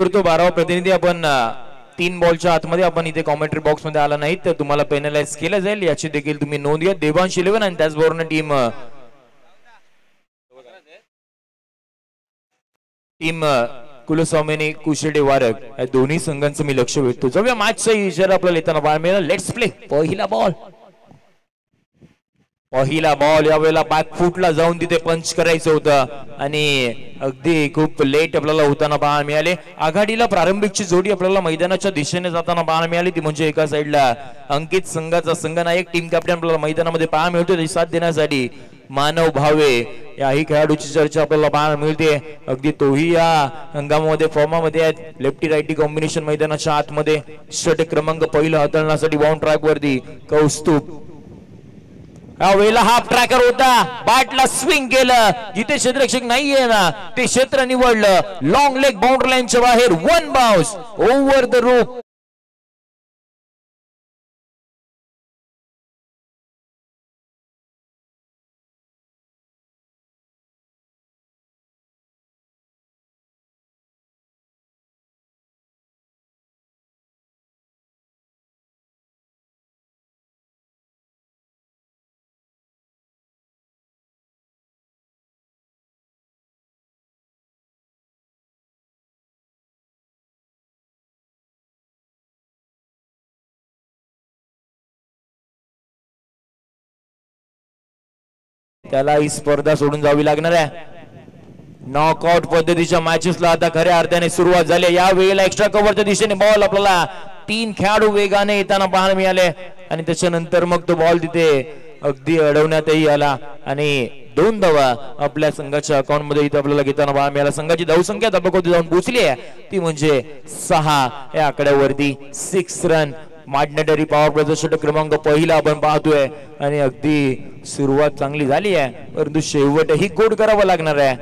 करतो 12वा प्रतिनिधी आपण 3 बॉलच्या आतमध्ये आपण इथे कॉमेंट्री बॉक्स मध्ये आला नाही तर तुम्हाला पेनलाइज केलं जाईल याची देखील तुम्ही नोंद घ्या. देवांश 11 आणि त्याचबरोबर टीम कुलस्वामिनी कुशेडे वारक या दोन्ही संघांचं मी लक्ष वेधतो. जाऊया मॅचचा इशारा आपल्याला येताना बाहेर मिळाला. Let's play. पहिला बॉल यावेळेला बॅक फुटला जाऊन तिथे पंच करायचं होतं आणि अगदी खूप लेट आपल्याला होताना पाहायला मिळाले. आघाडीला प्रारंभिकची जोडी आपल्याला मैदानाच्या दिशेने जाताना पाहायला मिळाली ती म्हणजे एका साईडला अंकित संघाचा संघनायक टीम कॅप्टन आपल्याला मैदानामध्ये पाहायला मिळतो. त्याची साथ देण्यासाठी मानव भावे याही खेळाडूची चर्चा आपल्याला पाहायला मिळते. अगदी तोही या हंगामामध्ये फॉर्मामध्ये आहेत. लेफ्टी राईटी कॉम्बिनेशन मैदानाच्या आतमध्ये षटक क्रमांक पहिला हाताळण्यासाठी बाउंड ट्रॅक वरती कौस्तुभ वेळेला हाफ ट्रॅकर होता. बॅटला स्विंग केलं जिथे क्षेत्ररक्षक नाहीये ना ते क्षेत्र निवडलं. लॉंग लेग बाउंड्री लाईनच्या बाहेर. One bounce over the rope. त्याला ही स्पर्धा सोडून जावी लागणार आहे. नॉकआउट पद्धतीच्या मॅचेसला आता खऱ्या अर्थाने सुरुवात झाली. या वेळेला एक्स्ट्रा कव्हरच्या दिशेने बॉल आपल्याला 3 खेळाडू वेगाने येताना पाहायला मिळाले आणि त्याच्यानंतर मग तो बॉल तिथे अगदी अडवण्यातही आला आणि 2 धावा आपल्या संघाच्या अकाउंट मध्ये इथे आपल्याला घेताना पाहायला मिळाला. संघाची धावसंख्या तब्बकोती जाऊन पोहोचली आहे ती म्हणजे 6 या आकड्यावरती. 6 रन मॅग्नेटरी पॉवर प्लेचा षटक क्रमांक पहिला आपण पाहतोय आणि अगदी सुरुवात चांगली झाली आहे परंतु शेवटही गोड करावं लागणार आहे.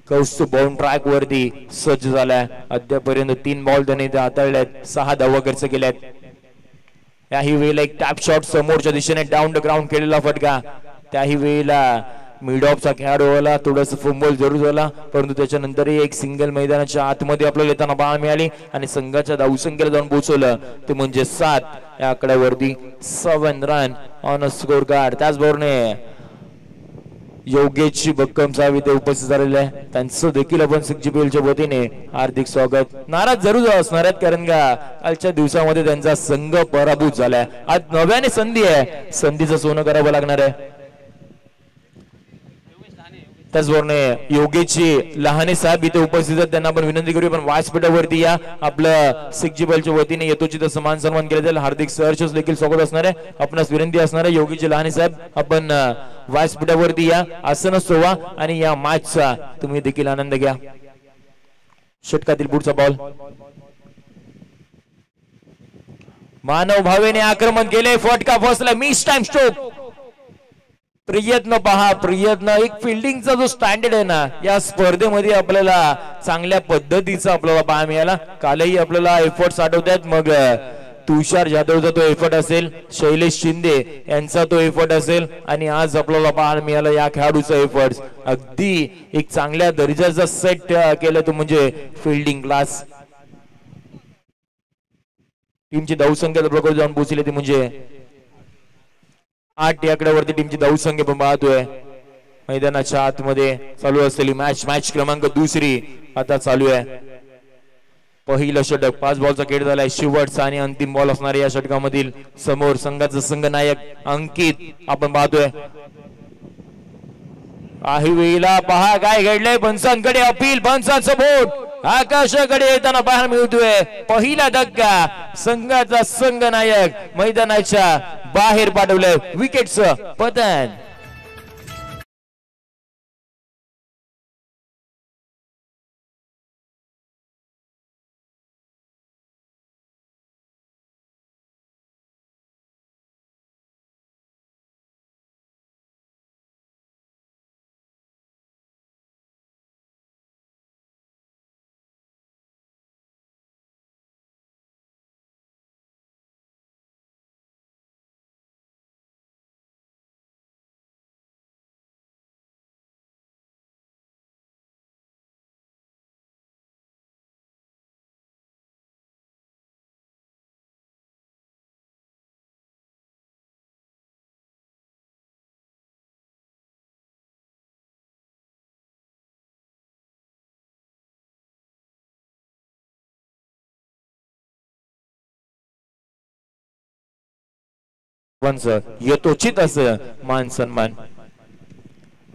कौस्तुभ बाउंड ट्रॅक वरती सज्ज झालाय. अद्यापर्यंत 3 बॉल त्याने हाताळल्यात. 6 धावा खर्च केल्यात. याही वेळेला एक टॅप शॉट समोरच्या दिशेने डाऊन द ग्राउंड केलेला फटका. त्याही वेळेला मिड ऑफचा खेळाडू आला. थोडस फंबल जरूर झाला परंतु त्याच्यानंतरही एक सिंगल मैदानाच्या आतमध्ये आपल्याला येताना पाहायला मिळाली आणि संघाच्या धावसंख्येला जाऊन पोहोचवलं ते म्हणजे 7 या आकड्यावरती. 7 run on a score card. त्याचबरोबर योगेशची भक्कम साहेब इथे उपस्थित झालेले आहे. त्यांचं देखील आपण सिक्जीपीएलच्या वतीने हार्दिक स्वागत. नाराज जरूर असणार आहेत कारण का कालच्या दिवसामध्ये त्यांचा संघ पराभूत झालाय. आज नव्याने संधी आहे. संधीचं सोनं करावं लागणार आहे. त्याचबरोबर योगेशची लहाने साहेब इथे उपस्थित आहेत. त्यांना आपण विनंती करूया पण व्यासपीठावरती या. आपलं सिक्जीपीएलच्या वतीने येतो तिथं समान सन्मान केला जाईल. हार्दिक सहर्ष देखील स्वागत असणार आहे. आपणास विनंती असणार आहे योगेशची लहाने साहेब आपण व्यासपीठावरती या. आसन सोवा आणि या मॅचचा तुम्ही देखील आनंद घ्या. षटकातील पुढचा बॉल मानव भावेने आक्रमण केले. फटका फसला. Miss time stroke. प्रयत्न पहा. प्रयत्न एक फिल्डिंगचा जो स्टँडर्ड आहे ना या स्पर्धेमध्ये आपल्याला चांगल्या पद्धतीचा आपल्याला पाहायला मिळाला. कालही आपल्याला एफर्ट्स आठवतात. मग तुषार जाधवचा तो एफर्ट असेल, शैलेश शिंदे यांचा तो एफर्ट असेल आणि आज आपल्याला पाहायला मिळाला या खेळाडूचा एफर्ट्स. अगदी एक चांगल्या दर्जाचा सेट केलं तो म्हणजे फिल्डिंग क्लास. टीमची धावसंख्या प्रकारे जाऊन पोहोचली ती म्हणजे 8 या आकड्यावरती टीमची धावसंख्या पण पाहतोय. मैदानाच्या आतमध्ये चालू असलेली मॅच क्रमांक 2 आता चालू आहे. पहिलं षटक 5 बॉलचा खेळ झालाय. शेवटचा आणि अंतिम बॉल असणार या षटकामधील. समोर संघाचा संघनायक अंकित आपण पाहतोय. काही वेळेला पहा काय घडलंय. पंचांकडे अपील. पंचांचं बोट आकाशाकडे येताना पाहायला मिळतोय. पहिला धक्का. संघाचा संघनायक मैदानाच्या बाहेर पाठवलंय. विकेटचं पतन. यथोचित असं मान सन्मान.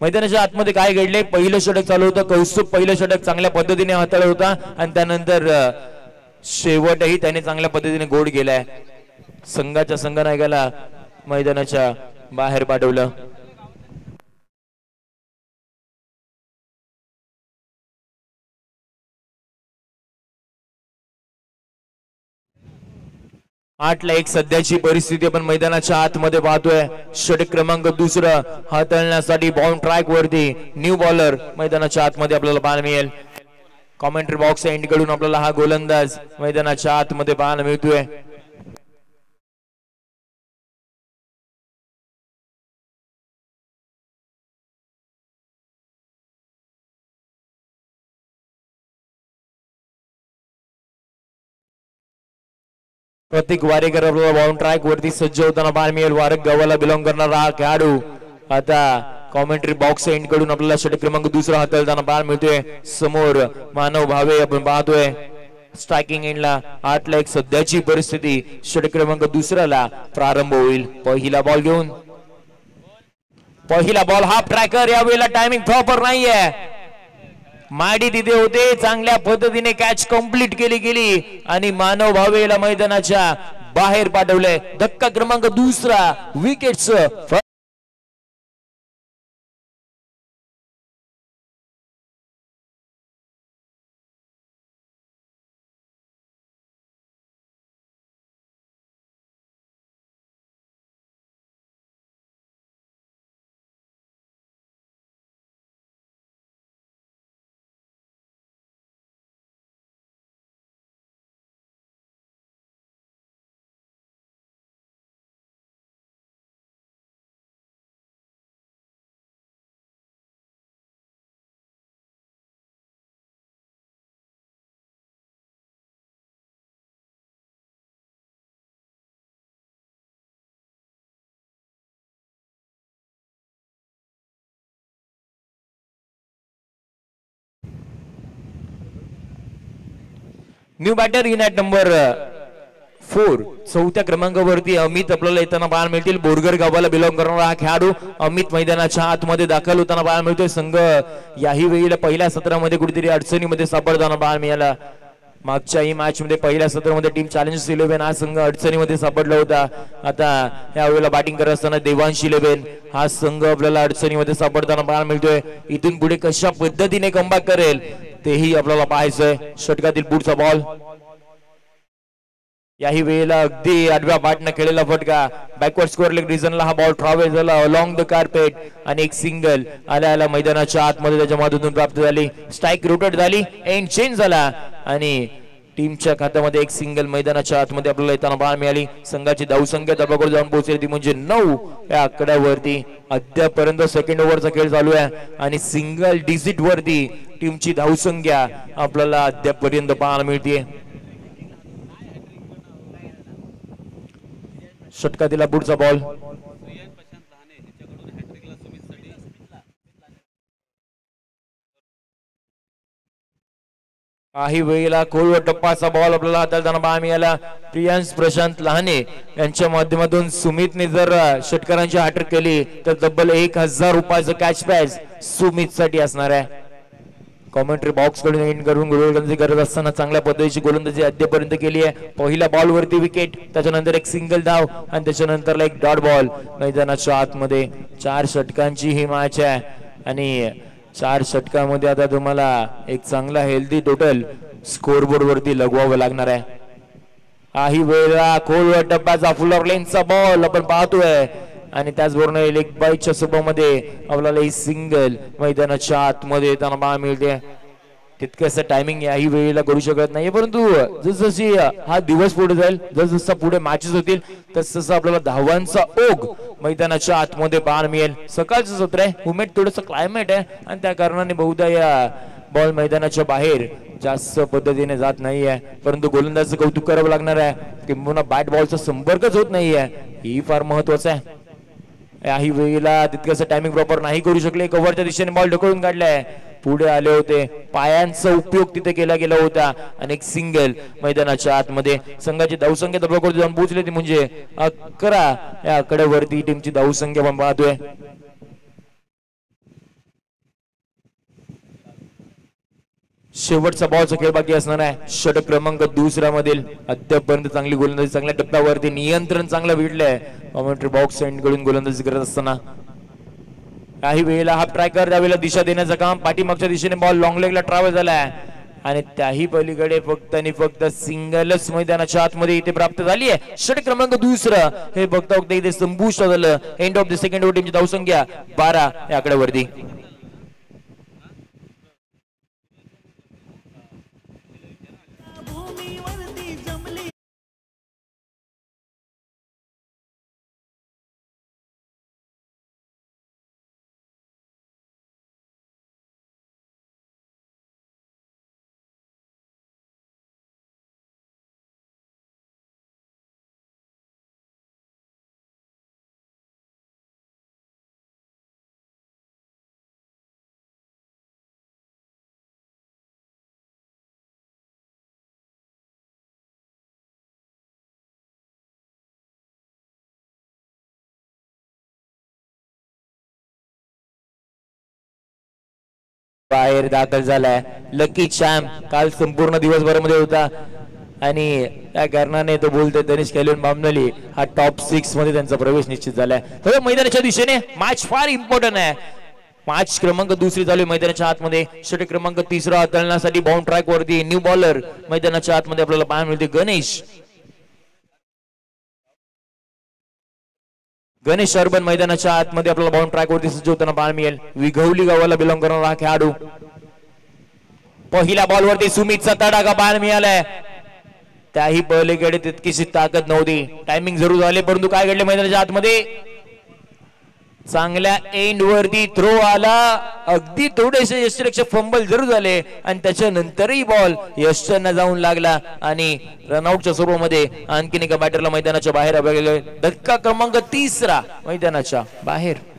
मैदानाच्या आतमध्ये काय घडले, पहिलं षटक चालू होतं, कौस्तुभ पहिलं षटक चांगल्या पद्धतीने हाताळलं होता आणि त्यानंतर शेवटही त्याने चांगल्या पद्धतीने गोड केलाय. संघाच्या संघनायकाला मैदानाच्या बाहेर पाठवलं. आठला एक सध्याची परिस्थिती आपण मैदानाच्या आतमध्ये पाहतोय. षटक क्रमांक दुसरा हाताळण्यासाठी बॉल ट्रॅक वरती न्यू बॉलर मैदानाच्या आतमध्ये आपल्याला पाहायला मिळेल. कॉमेंट्री बॉक्स एंड कडून आपल्याला हा गोलंदाज मैदानाच्या आतमध्ये पाहायला मिळतोय. प्रतीक वारेकर आपल्याला बॉल ट्रॅक वरती सज्ज होताना पाहायला मिळेल. वारक गावाला बिलॉंग करणारा हा खेळाडू आता कॉमेंट्री बॉक्स एंड कडून आपल्याला षटक क्रमांक दुसरा हाताळताना पाहायला मिळतोय. समोर मानव भावे आपण पाहतोय स्ट्रायकिंग एंडला. 8ला एक सध्याची परिस्थिती षटक क्रमांक दुसऱ्याला प्रारंभ होईल. पहिला बॉल घेऊन पहिला बॉल हाफ ट्रॅकर. यावेळेला टायमिंग प्रॉपर नाहीये. माडी तिथे होते, चांगल्या पद्धतीने कॅच कंप्लीट केली गेली आणि मानव भावेला मैदानाच्या बाहेर पाठवलंय. धक्का क्रमांक दुसरा विकेटचं. New batter in at number 4 चौथ्या क्रमांकावरती अमित आपल्याला येताना पाहायला मिळतील. बोरगर गावाला बिलॉंग करणारा हा खेळाडू अमित मैदानाच्या आतमध्ये दाखल होताना पाहायला मिळतोय. संघ याही वेळेला पहिल्या सत्रामध्ये कुठेतरी अडचणीमध्ये सापडताना पाहायला मिळाला. मागच्याही मॅच मध्ये पहिल्या सत्रामध्ये टीम चॅलेंजर्स 11 हा संघ अडचणीमध्ये सापडला होता. आता यावेळेला बॅटिंग करत असताना देवांश 11 हा संघ आपल्याला अडचणीमध्ये सापडताना पाहायला मिळतोय. इथून पुढे कशा पद्धतीने कमबॅक करेल तेही आपल्याला पाहायचंय. षटकातील पुढचा बॉल. याही वेळेला अगदी आडव्या बॅटने खेळलेला फटका. बॅकवर्ड स्कोअर लेग रिजनला हा बॉल ट्रॅव्हल झाला अलॉंग द कार्पेट आणि एक सिंगल आल्या मैदानाच्या आतमध्ये त्याच्या माध्यमातून प्राप्त झाली. स्ट्राईक रोटेट झाली, एंड चेंज झाला आणि टीमच्या खात्यामध्ये एक सिंगल मैदानाच्या आतमध्ये आपल्याला येताना पाहायला मिळाली. संघाची धावसंख्या दबाकडे जाऊन पोहोचली ती म्हणजे 9 या आकड्यावरती. अद्यापर्यंत सेकंड ओव्हरचा खेळ चालू आहे आणि सिंगल डिजिट वरती टीमची धावसंख्या आपल्याला अद्यापर्यंत पाहायला मिळते. षटकातील पुढचा बॉल. काही वेळेला खोलवर टप्पाचा बॉल आपल्याला हाताळताना पाहायला मिळाला. प्रियांश प्रशांत लहाने यांच्या माध्यमातून सुमितने जर षटकारांची हॅट्रिक केली तर तब्बल 1000 रुपयाचं कॅच प्राइज सुमित साठी असणार आहे. कॉमेंट्री बॉक्स कडून एंड करून गोलंदाजी करत असताना चांगल्या पद्धतीची गोलंदाजी अद्यापर्यंत केली आहे. पहिल्या बॉल वरती विकेट, त्याच्यानंतर एक सिंगल धाव आणि त्याच्यानंतर एक डॉट बॉल. मैदानाच्या आतमध्ये 4 षटकांची ही मॅच आहे आणि 4 षटकामध्ये आता तुम्हाला एक चांगला हेल्दी टोटल स्कोरबोर्ड वरती लगवावं लागणार आहे. काही वेळा खोलवर टप्प्याचा फुलर लेनचा बॉल आपण पाहतोय आणि त्याचबरोबर लेग बाईटच्या स्वरूपामध्ये आपल्याला ही सिंगल मैदानाच्या आतमध्ये येताना पाहायला मिळते. तितकंसं टायमिंग याही वेळेला करू शकत नाही, परंतु जसजशी हा दिवस पुढे जाईल, जसजसा पुढे मॅचेस होतील तसं आपल्याला धावांचा ओघ मैदानाच्या आतमध्ये पाहायला मिळेल. सकाळचं सत्र आहे, उमेट थोडंसं क्लायमेट आहे आणि त्या कारणाने बहुधा या बॉल मैदानाच्या बाहेर जास्त पद्धतीने जात नाहीये. परंतु गोलंदाजाचं कौतुक करावं लागणार आहे, किंबहुना बॅट बॉलचा संपर्कच होत नाहीये, ही फार महत्वाचं आहे. याही वेळेला तितकंसं टायमिंग प्रॉपर नाही करू शकले. कव्हरच्या दिशेने बॉल ढकलून काढलाय पुढे आले होते, पायांचा उपयोग तिथे केला गेला होता आणि एक सिंगल मैदानाच्या आतमध्ये संघाची धावसंख्या दबावरती जाऊन पोहोचली ती म्हणजे 11 या आकड्यावरती टीमची धावसंख्या आपण पाहतोय. शेवटचा बॉलचा खेळ बाकी असणार आहे. षटक क्रमांक दुसरा मधील अद्यापपर्यंत चांगली गोलंदाजी, चांगल्या टप्प्यावरती नियंत्रण चांगलं भेटलंय. कॉमेंट्री बॉक्स एंड कडून गोलंदाजी करत असताना काही वेळेला हा ट्रॅकर त्यावेळेला दिशा देण्याचं काम, पाठीमागच्या दिशेने बॉल लॉंग लेगला ट्रॅव्हल झालाय आणि त्याही पलीकडे फक्त आणि फक्त सिंगलच मैदानाच्या आतमध्ये इथे प्राप्त झाली आहे. षटक क्रमांक दुसरा हे बघता बघता इथे संपुष्ट झालं. End of the second over, टीमची धावसंख्या 12 या आकड्यावरती. बाहेर दाखल झालाय लकी चॅम्प. काल संपूर्ण दिवसभरामध्ये होता आणि त्या कारणाने तो बोलतोय तनिष कॅल्विन बामनली हा टॉप 6 मध्ये त्यांचा प्रवेश निश्चित झालाय. तर मैदानाच्या दिशेने मॅच फार इम्पॉर्टंट आहे. मॅच क्रमांक दुसरी चालू मैदानाच्या आतमध्ये. षटक क्रमांक तिसरा हाताळण्यासाठी बाउंड ट्रॅक वरती न्यू बॉलर मैदानाच्या आतमध्ये आपल्याला पाहायला मिळते गणेश अर्बन मैदानाच्या आतमध्ये आपल्याला बाउंड ट्रॅक वरती सज्ज होताना पाहायला मिळेल. विघवली गावाला बिलॉंग करणारा हा खेळाडू. पहिल्या बॉल वरती सुमितचा तडाखा पाहायला मिळालाय. त्याही पलीकडे तितकीशी ताकद नव्हती. टायमिंग जरूर झाले परंतु काय घडले मैदानाच्या आतमध्ये, चांगल्या एंड वरती थ्रो आला. अगदी थोडेसे यष्टीरक्षक फंबल जरूर झाले आणि त्याच्यानंतरही बॉल यष्टांना जाऊन लागला आणि रनआउटच्या स्वरूपामध्ये आणखीन एका बॅटरला मैदानाच्या बाहेर गेले. धक्का क्रमांक तिसरा मैदानाच्या बाहेर.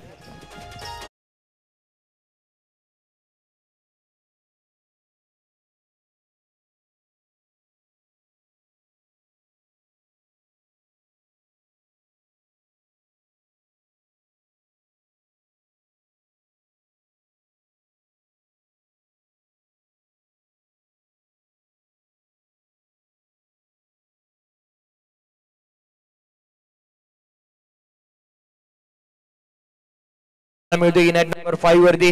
मिळतो इनॅट नंबर 5 वरती.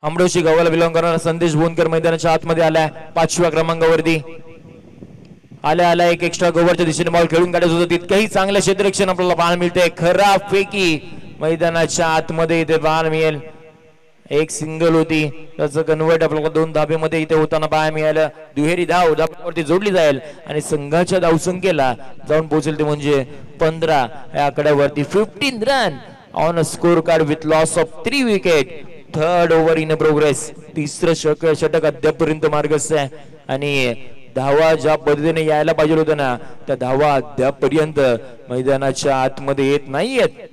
अमरोशी गावाला बिलॉंग करणारा संदेश बोनकर मैदानाच्या आतमध्ये आलाय 5व्या क्रमांकावरती. आल्या एक एक्स्ट्रा कव्हरच्या दिशेने बॉल खेळून काढायचं होतं. तितकंही चांगलं क्षेत्ररक्षण आपल्याला पाहायला मिळतंय. खराब पैकी मैदानाच्या आतमध्ये इथे पाहायला मिळेल. एक सिंगल होती त्याचं कन्वर्ट आपल्याला 2 धाब्यामध्ये इथे होताना पाहायला मिळालं. दुहेरी धाव धाब्यावरती जोडली जाईल आणि संघाच्या धावसंख्येला जाऊन पोहोचेल ते म्हणजे 15 या आकड्यावरती. 15 run on a score card with loss of 3 wicket. Third over in progress. तिसरं षटक अद्यापपर्यंत मार्गस्थ आहे आणि धावा ज्या पद्धतीने यायला पाहिजे होत्या ना त्या धावा अद्यापपर्यंत मैदानाच्या आतमध्ये येत नाहीयेत.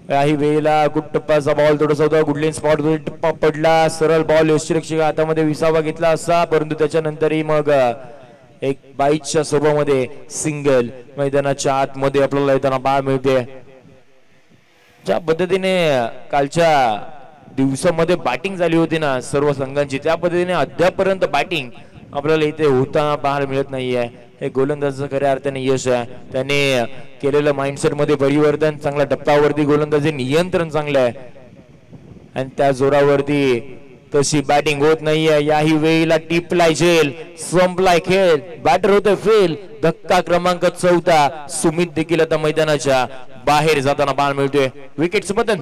काही वेळेला गुटप्पाचा बॉल थोडासा होता, गुडलिन स्पॉट टप्पा पडला, सरळ बॉल यष्टीरक्षक हातामध्ये विसावा घेतला असा, परंतु त्याच्यानंतरही मग एक बाईटच्या स्वरूपामध्ये सिंगल मैदानाच्या आतमध्ये आपल्याला येताना पाहायला मिळते. ज्या पद्धतीने कालच्या दिवसामध्ये बॅटिंग झाली होती ना सर्व संघांची, त्या पद्धतीने अद्यापपर्यंत बॅटिंग आपल्याला इथे होताना पाहायला मिळत नाहीये. हे गोलंदाजाचं खऱ्या अर्थाने यश आहे. त्याने केलेलं माइंडसेट मध्ये परिवर्तन, चांगल्या टप्प्यावरती गोलंदाजी नियंत्रण चांगलं आहे आणि त्या जोरावरती तशी बॅटिंग होत नाहीये. याही वेळेला टिपलाय झेल, संपलाय खेळ, बॅटर होते फेल. धक्का क्रमांक 14. सुमित देखील आता मैदानाच्या बाहेर जाताना पाहायला मिळतोय. विकेटचं पतन.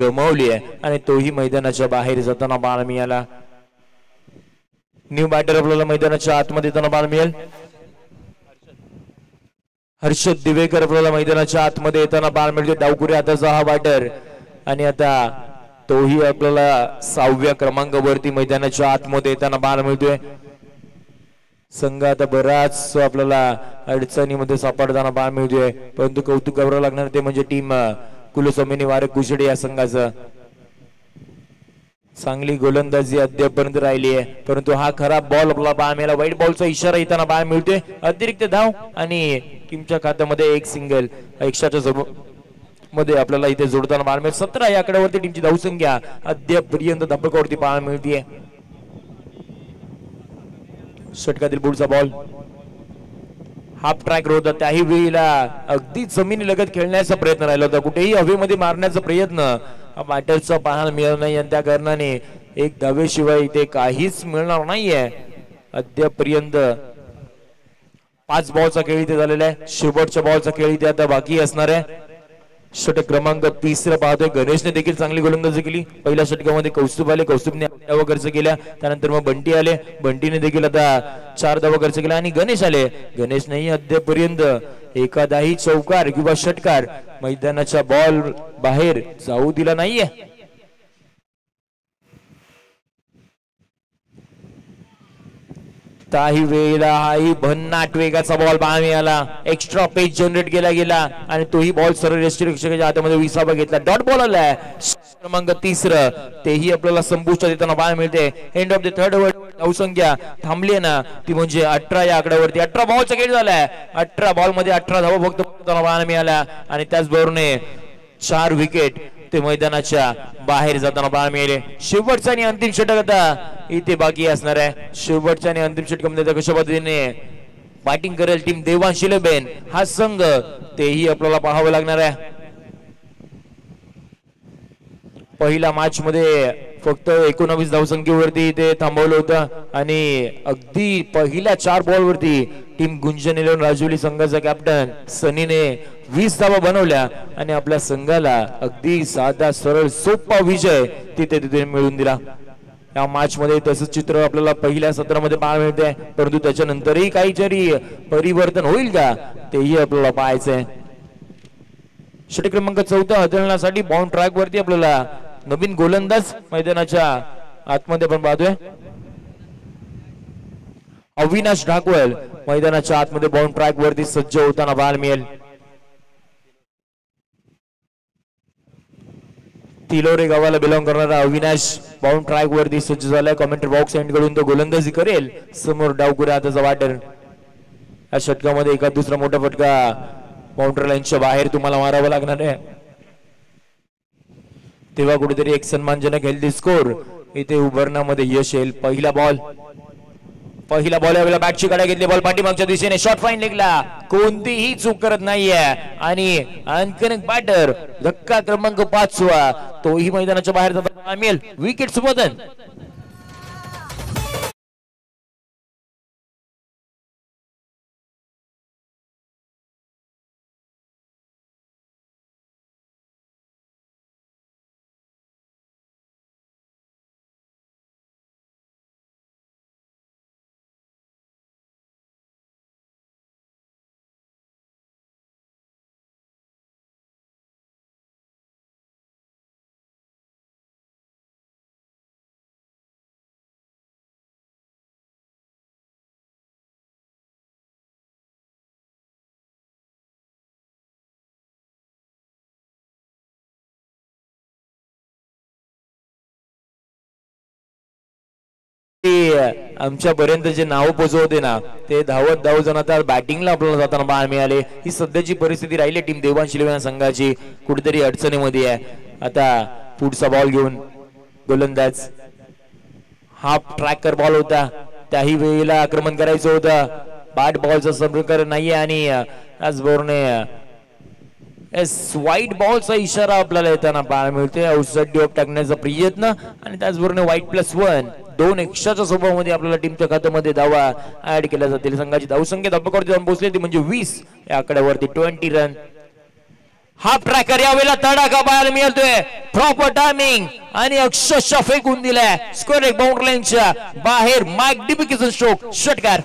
गमावली आहे आणि तोही मैदानाच्या बाहेर जाताना पाहायला मिळाला. न्यू बॅटर आपल्याला मैदानाच्या आतमध्ये येताना पाहायला मिळेल. हर्षद दिवेकर आपल्याला मैदानाच्या आतमध्ये येताना पाहायला मिळतो. डावकुरे हाताचा हा बॅटर आणि आता तोही आपल्याला 6व्या क्रमांकावरती मैदानाच्या आतमध्ये येताना पाहायला मिळतोय. संघ आता बराच आपल्याला अडचणीमध्ये सापडताना पाहायला मिळतोय, परंतु कौतुक करावं लागणार ते म्हणजे टीम कुलस्वामिनी वारक कुशडे या संघाचं. चांगली गोलंदाजी अद्यापर्यंत राहिली आहे, परंतु हा खराब बॉल आपल्याला पाहायला मिळाला. वाईट बॉलचा इशारा येताना पाहायला मिळतोय. अतिरिक्त धाव आणि टीमच्या खात्यामध्ये एक सिंगल एक्स्ट्राच्या मध्ये आपल्याला इथे जोडताना पाहायला मिळेल. 17 या आकड्यावरती टीमची धावसंख्या अद्यापर्यंत धपकावरती पाहायला मिळतीये. षटकातील पुढचा बॉल हाफ ट्रॅक होता, त्याही वेळेला अगदी जमिनी लगत खेळण्याचा प्रयत्न राहिला होता, कुठेही हवेमध्ये मारण्याचा प्रयत्न बॅटरचा पाहायला मिळाला नाही आणि त्या कारणाने एक धावेशिवाय इथे काहीच मिळणार नाहीये. अद्यापर्यंत 5 बॉलचा खेळ इथे झालेला आहे. शेवटच्या बॉलचा खेळ इथे आता बाकी असणार आहे. षटक क्रमांक 3 पाहतोय. गणेशने देखील चांगली गोलंदाजी केली. पहिल्या षटकामध्ये कौस्तुभ आले, कौस्तुभने 8 धावा खर्च केल्या. त्यानंतर मग बंटी आले, बंटीने देखील आता 4 धावा खर्च केल्या आणि गणेश आले. गणेशनेही अद्यापर्यंत एखादाही चौकार किंवा षटकार मैदानाच्या बॉल बाहेर जाऊ दिला नाहीये. काही वेळेला हाही भन्नाट वेगाचा बॉल पाहायला मिळाला. एक्स्ट्रा पेज जनरेट केला गेला आणि तोही बॉल सरळ यष्टीरक्षकाच्या हातामध्ये विसावा घेतला. डॉट बॉल आलाय क्रमांक 3 तेही आपल्याला संपुष्टात येताना पाहायला मिळते. End of the third over धावसंख्या थांबली ना ती म्हणजे 18 या आकड्यावरती. 18 बॉलचा खेळ झालाय. 18 बॉल मध्ये 18 धावा फक्त पाहायला मिळाल्या आणि त्याचबरोबर 4 विकेट ते मैदानाच्या बाहेर जाताना पाहायला मिळाले. शेवटचा आणि अंतिम षटक आता इथे बाकी असणार आहे. शेवटच्या आणि अंतिम षटकामध्ये कशा पद्धतीने बॅटिंग करेल टीम देवांश इलेव्हन हा संघ तेही आपल्याला पाहावं लागणार आहे. पहिल्या मॅच मध्ये फक्त 19 धावसंख्येवरती ते थांबवलं होतं आणि अगदी पहिल्या 4 बॉल वरती टीम गुंजन इलेव्हन राजौली संघाचा कॅप्टन सनीने 20 धावा बनवल्या आणि आपल्या संघाला अगदी साधा सरळ सोपा विजय तिथे मिळवून दिला. या मॅच मध्ये तसंच चित्र आपल्याला पहिल्या सत्रामध्ये पाहायला मिळते, परंतु त्याच्यानंतरही काहीतरी परिवर्तन होईल का तेही आपल्याला पाहायचंय. षटक क्रमांक 14 हाताळण्यासाठी बाउंड ट्रॅक वरती आपल्याला नवीन गोलंदाज मैदानाच्या आतमध्ये आपण पाहतोय. अविनाश ढाकवल मैदानाच्या आतमध्ये बाउंड ट्रॅक वरती सज्ज होताना पाहायला मिळेल. तिलोरे गावाला बिलॉंग करणारा अविनाश बाउंड ट्रॅक वरती सज्ज झालाय. कमेंट्री बॉक्स एंड कडून तो गोलंदाजी करेल. समोर डावकुरे हाताचा बॅटर. या षटकामध्ये एका दुसरा मोठा फटका बाउंड्री लाईनच्या बाहेर तुम्हाला मारावा लागणार आहे, तेव्हा कुठेतरी एक सन्मानजनक हेल्दी स्कोर इथे उभारण्यामध्ये यश येईल. पहिला बॉल यावेळेला बॅटची काढा घेतली. बॉल पाठीमागच्या दिशेने शॉर्ट फाईन लेगला कोणतीही चूक करत नाहीये आणि अनकनेक्ट बॅटर धक्का क्रमांक 5 तोही मैदानाच्या बाहेर जाताना मिळेल. विकेट सुबोधन आमच्यापर्यंत जे नाव पोहोचवते ना ते धावत जण आता बॅटिंगला आपल्याला जाताना पाहायला मिळाले. ही सध्याची परिस्थिती राहिली टीम देवांश इलेव्हन संघाची कुठेतरी अडचणीमध्ये आहे. आता पुढचा बॉल घेऊन गोलंदाज. हाफ ट्रॅकर बॉल होता, त्याही वेळेला आक्रमण करायचं होतं. बॅट बॉलचा संपर्क नाहीये आणि त्याचबरोबर व्हाईट बॉलचा इशारा आपल्याला येताना पाहायला मिळते. आउटसाइड डी ऑफ टाकण्याचा प्रयत्न आणि त्याचबरोबर व्हाईट +1 2 एक्स्ट्राच्या स्वभावामध्ये आपल्याला टीमच्या खात्यामध्ये धावा ऍड केल्या जातील. संघाची धावसंख्या धपकावरती जाऊन पोहोचली ती म्हणजे 20 या आकड्यावरती 20 रन. हाफ ट्रॅकर यावेळेला तडाखा पाहायला मिळतोय. प्रॉपर टायमिंग आणि अक्षरशः फेकून दिलाय स्कोर एक बाउंड्री लाईनच्या बाहेर. माईक डिबिकिसन स्ट्रोक षटकार.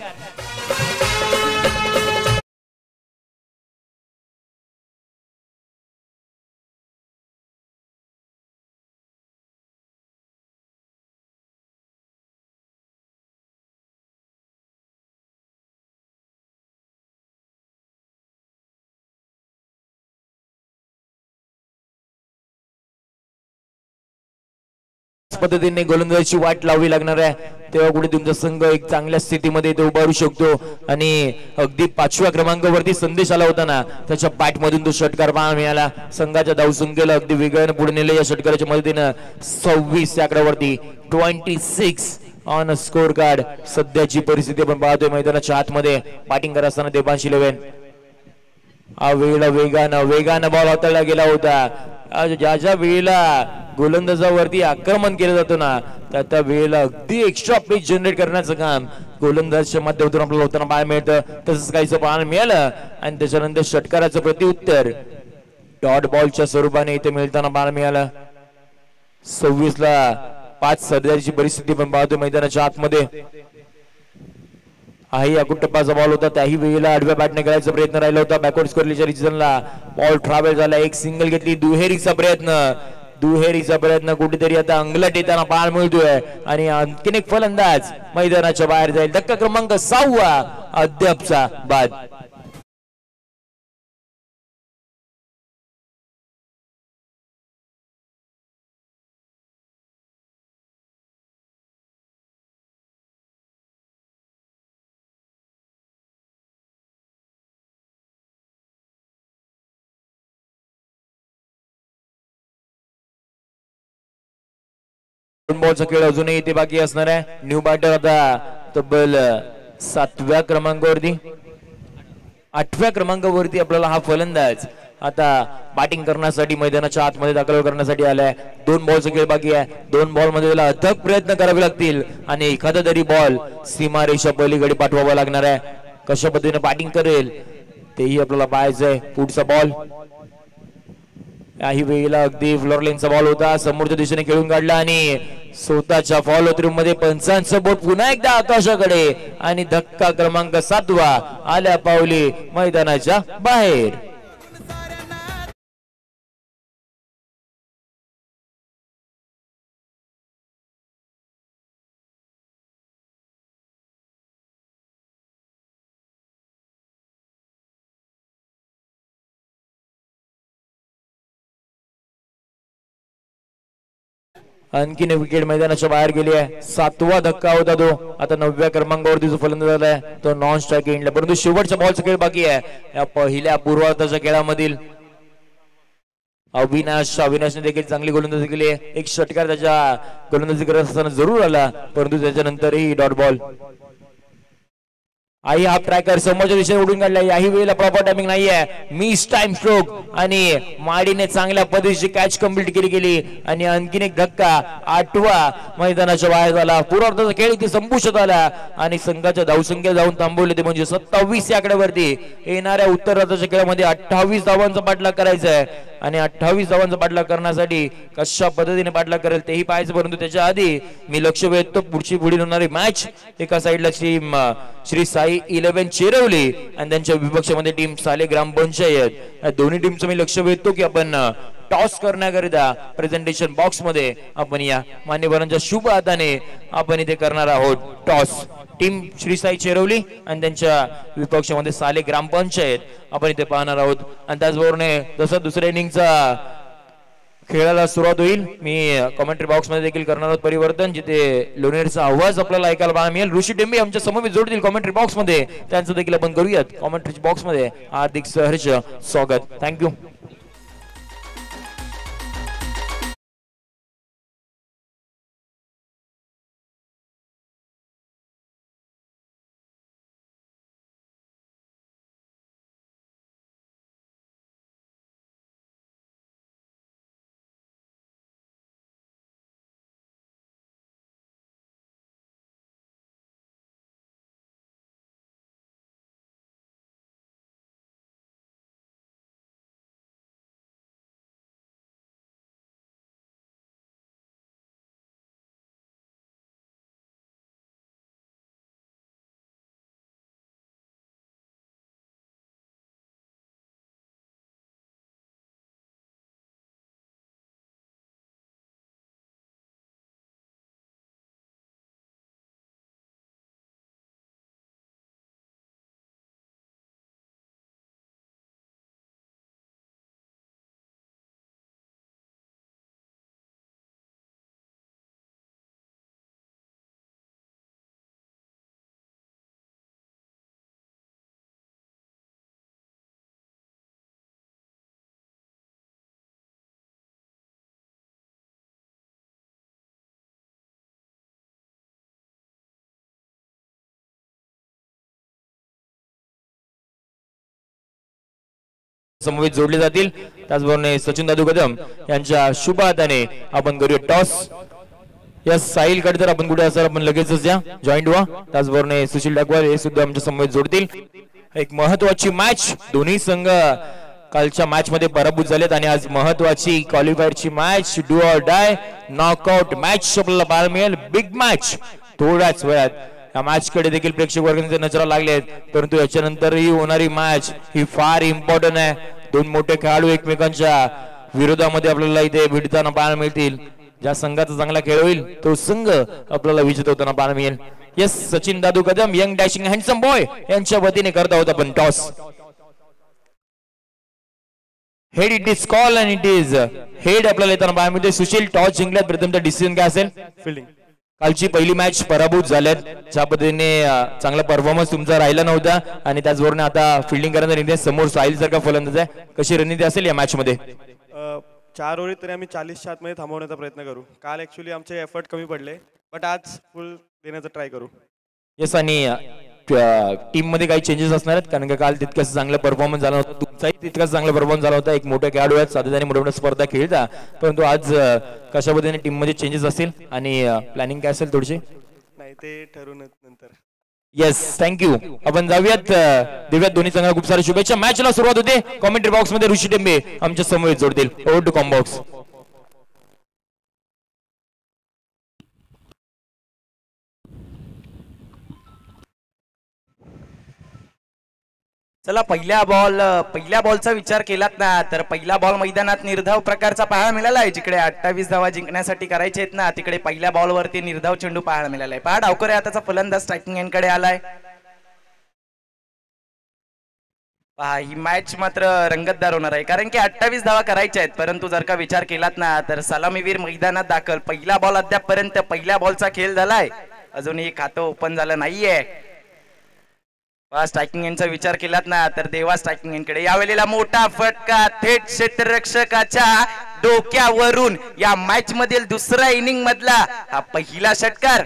पद्धतीने गोलंदाजीची वाट लावावी लागणार आहे. तेव्हा कुठे तुमचा संघ एक चांगल्या स्थितीमध्ये तो उभारू शकतो. आणि अगदी 5व्या क्रमांकावरती संदेश आला होता ना, त्याच्या बॅट मधून तो षटकार पाहायला मिळाला. संघाच्या धावसंख्येला अगदी वेगाने पुढे नेले या षटकाराच्या मदतीने. 26 आकड्यावरती 26 ऑन स्कोर कार्ड. सध्याची परिस्थिती आपण पाहतोय मैदानाच्या आतमध्ये बॅटिंग करत असताना देवांश 11 वेगानं बॉल हाताळला गेला होता. ज्या वेळेला गोलंदाजावरती आक्रमण केलं जातं ना, त्या वेळेला अगदी एक्स्ट्रा पेज जनरेट करण्याचं काम गोलंदाजच्या माध्यमातून आपल्याला होताना पाहायला मिळतं. तसंच काहीच पाहायला मिळालं. आणि त्याच्यानंतर षटकाराचं प्रत्युत्तर डॉट बॉलच्या स्वरूपाने इथे मिळताना पाहायला मिळालं. 26 ला 5 सध्याची परिस्थिती पण पाहतोय मैदानाच्या आतमध्ये. हाही अकुटप्पाचा बॉल होता. त्याही वेळेला आडव्या बॅटने करायचा प्रयत्न राहिला होता. बॅकवर्ड स्कोरच्या रिजनला बॉल ट्रॅव्हल झाला. एक सिंगल घेतली. दुहेरीचा प्रयत्न कुठेतरी आता अंगलट येताना पाहायला मिळतोय. आणि आणखीन एक फलंदाज मैदानाच्या बाहेर जाईल. धक्का क्रमांक 6 अद्यापचा बाद. दोन बॉलचा खेळ अजूनही इथे बाकी असणार आहे. न्यू बॅटर आता तब्बल 7व्या क्रमांकावरती 8व्या क्रमांकावरती आपल्याला हा फलंदाज आता बॅटिंग करण्यासाठी मैदानाच्या आतमध्ये दाखल करण्यासाठी आलाय. 2 बॉलचा खेळ बाकी आहे. 2 बॉल मध्ये त्याला अथक प्रयत्न करावे लागतील आणि एखादा तरी बॉल सीमारेषा पलीकडे पाठवावा लागणार आहे. कशा पद्धतीने बॅटिंग करेल तेही आपल्याला पाहायचंय. पुढचा बॉल याही वेळेला अगदी फ्लोर लेनचा बॉल होता. समोरच्या दिशेने खेळून काढला आणि स्वतःच्या फॉलो थ्रू मध्ये पंचांचं बोट पुन्हा एकदा आकाशाकडे. आणि धक्का क्रमांक 7 आल्या पावली मैदानाच्या बाहेर. आणखीन विकेट मैदानाच्या बाहेर गेली आहे. 7वा धक्का होता तो. आता 9व्या क्रमांकावरती जो फलंदाज आलाय तो नॉन स्ट्राइक एंडला. परंतु शेवटचा बॉलचा खेळ बाकी आहे या पहिल्या पूर्वार्धाच्या खेळामधील. अविनाशने देखील चांगली गोलंदाजी केली आहे. एक षटकार त्याच्या गोलंदाजी करत असताना जरूर आला, परंतु त्याच्यानंतरही डॉट बॉल. आई हा ट्रॅकर समोरच्या दिशेने उडून काढला. याही वेळेला प्रॉपर टायमिंग नाहीये. मिस टाइम स्ट्रोक आणि माडीने चांगल्या पद्धतीची कॅच कंप्लीट केली. आणि आणखीन एक धक्का 8वा मैदानाच्या बाहेर झाला. पूर्वार्धाचा खेळ इथे संपुष्टात आला आणि संघाच्या धावसंख्या जाऊन थांबवले ते म्हणजे 27 या आकड्यावरती. येणाऱ्या उत्तरार्धाच्या खेळामध्ये 28 धावांचा पाठलाग करायचा आहे. आणि 28 धावांचा पाठलाग करण्यासाठी कशा पद्धतीने पाठलाग करेल तेही पाहायचं. परंतु त्याच्या आधी मी लक्ष वेधतो पुढील होणारी मॅच. एका साईडला टीम श्री साई 11 चेरवली आणि त्यांच्या विपक्षामध्ये टीम साले ग्रामपंचायत. या दोन्ही टीमचं मी लक्ष वेधतो की आपण टॉस करण्याकरिता प्रेझेंटेशन बॉक्स मध्ये आपण या मान्यवरांच्या शुभ हाताने आपण इथे करणार आहोत टॉस. टीम श्री साई चेरवली आणि त्यांच्या विपक्षामध्ये साले ग्रामपंचायत आपण इथे पाहणार आहोत. आणि त्याचबरोबर जसं दुसऱ्या इनिंगचा खेळाला सुरुवात होईल मी कमेंट्री बॉक्स मध्ये देखील करणार आहोत परिवर्तन, जिथे लोणेरचा आवाज आपल्याला ऐकायला पाहायला मिळेल. ऋषी टेंबे आमच्या समोर जोडतील कमेंट्री बॉक्स मध्ये. त्यांचं देखील आपण करूयात कमेंट्री बॉक्स मध्ये हार्दिक सहर्ष स्वागत. थँक्यू. समवेत जोडले जातील. त्याचबरोबर सचिन दादू कदम यांच्या शुभ हाताने आपण करूया टॉस. या साहिल कडे तर आपण कुठे असणार आपण लगेचच या जॉईंट व्हा. त्याचबरोबर सुशील डाकवाल हे सुद्धा आमच्या समवेत जोडतील. एक महत्वाची मॅच, दोन्ही संघ कालच्या मॅच मध्ये पराभूत झालेत आणि आज महत्वाची क्वालिफायरची match, do or die knockout match आपल्याला पाहायला मिळेल. Big match. थोड्याच वेळात या मॅच कडे देखील प्रेक्षक वर्गांचे नजर लागलेत, परंतु याच्यानंतर ही होणारी मॅच ही फार इम्पॉर्टंट आहे. दोन मोठे खेळाडू एकमेकांच्या विरोधामध्ये आपल्याला इथे भिडताना पाहायला मिळतील. ज्या संघाचा चांगला खेळ होईल तो संघ आपल्याला विजेता होताना पाहायला मिळेल. Yes, Sachin Dadu Kadam young dashing handsome boy यांच्या वतीने करत आहोत आपण toss. Head it is call and it is head आपल्याला येताना पाहायला मिळते. सुशील टॉस जिंकल्यात, प्रथमचा डिसिजन काय असेल? फिल्डिंग. कालची पहिली मॅच पराभूत झाल्यात, ज्या पद्धतीने चांगला परफॉर्मन्स तुमचा राहिला नव्हता आणि त्याचबरोबर आता फिल्डिंग करण्याचा निर्णय समोर साहिल सारखा फलंदाज आहे. कशी रणनीती असेल या मॅच मध्ये? 4 ओव्हरीत तरी आम्ही 40च्या आतमध्ये थांबवण्याचा प्रयत्न करू. काल ऍक्च्युली आमचे एफर्ट कमी पडले, बट आज फुल देण्याचा ट्राय करू. येस, आणि टीम मध्ये काही चेंजेस असणार आहेत कारण का काल तितकाच चांगला परफॉर्मन्स झाला होता, तुमचाही तितकाच चांगला परफॉर्मन्स झाला होता. एक मोठे खेळाडू आहेत, सातत्याने मोठ्या मोठ्या स्पर्धा खेळता, परंतु आज कशा पद्धतीने टीम मध्ये चेंजेस असतील आणि प्लॅनिंग काय असेल थोडीशी? नाही, ते ठरवून नंतर. Yes, thank you. आपण जाऊयात, देऊयात दोन्ही संघाला खूप साऱ्या शुभेच्छा. मॅचला सुरुवात होते. कॉमेंट्री बॉक्स मध्ये ऋषी टेंबे आमच्या समवेत जोडतील. Over to comm box. चला, पहिल्या बॉलचा विचार केलात ना तर पहिला बॉल मैदानात निर्धाव प्रकारचा पाहायला मिळाला आहे. जिकडे 28 धावा जिंकण्यासाठी करायचे आहेत ना, तिकडे पहिल्या बॉलवरती निर्धाव चेंडू पाहायला मिळाला आहे. पहा, डावकर आताचा फलंदाज स्ट्रायकिंग एंडकडे आलाय. पहा, ही मॅच मात्र रंगतदार होणार आहे कारण की 28 धावा करायच्या आहेत, परंतु जर का विचार केलात ना तर सलामीवीर मैदानात दाखल. पहिला बॉल अद्यापपर्यंत पहिल्या बॉलचा खेळ झालाय, अजूनही खातं ओपन झालं नाहीये. स्ट्रायकिंग एंडचा विचार केलात ना तर देवा स्ट्रायकिंग एंडकडे. यावेळेला मोठा फटका थेट क्षेत्ररक्षकाच्या डोक्यावरून. या मॅच मधील दुसरा इनिंग मधला हा पहिला षटकार.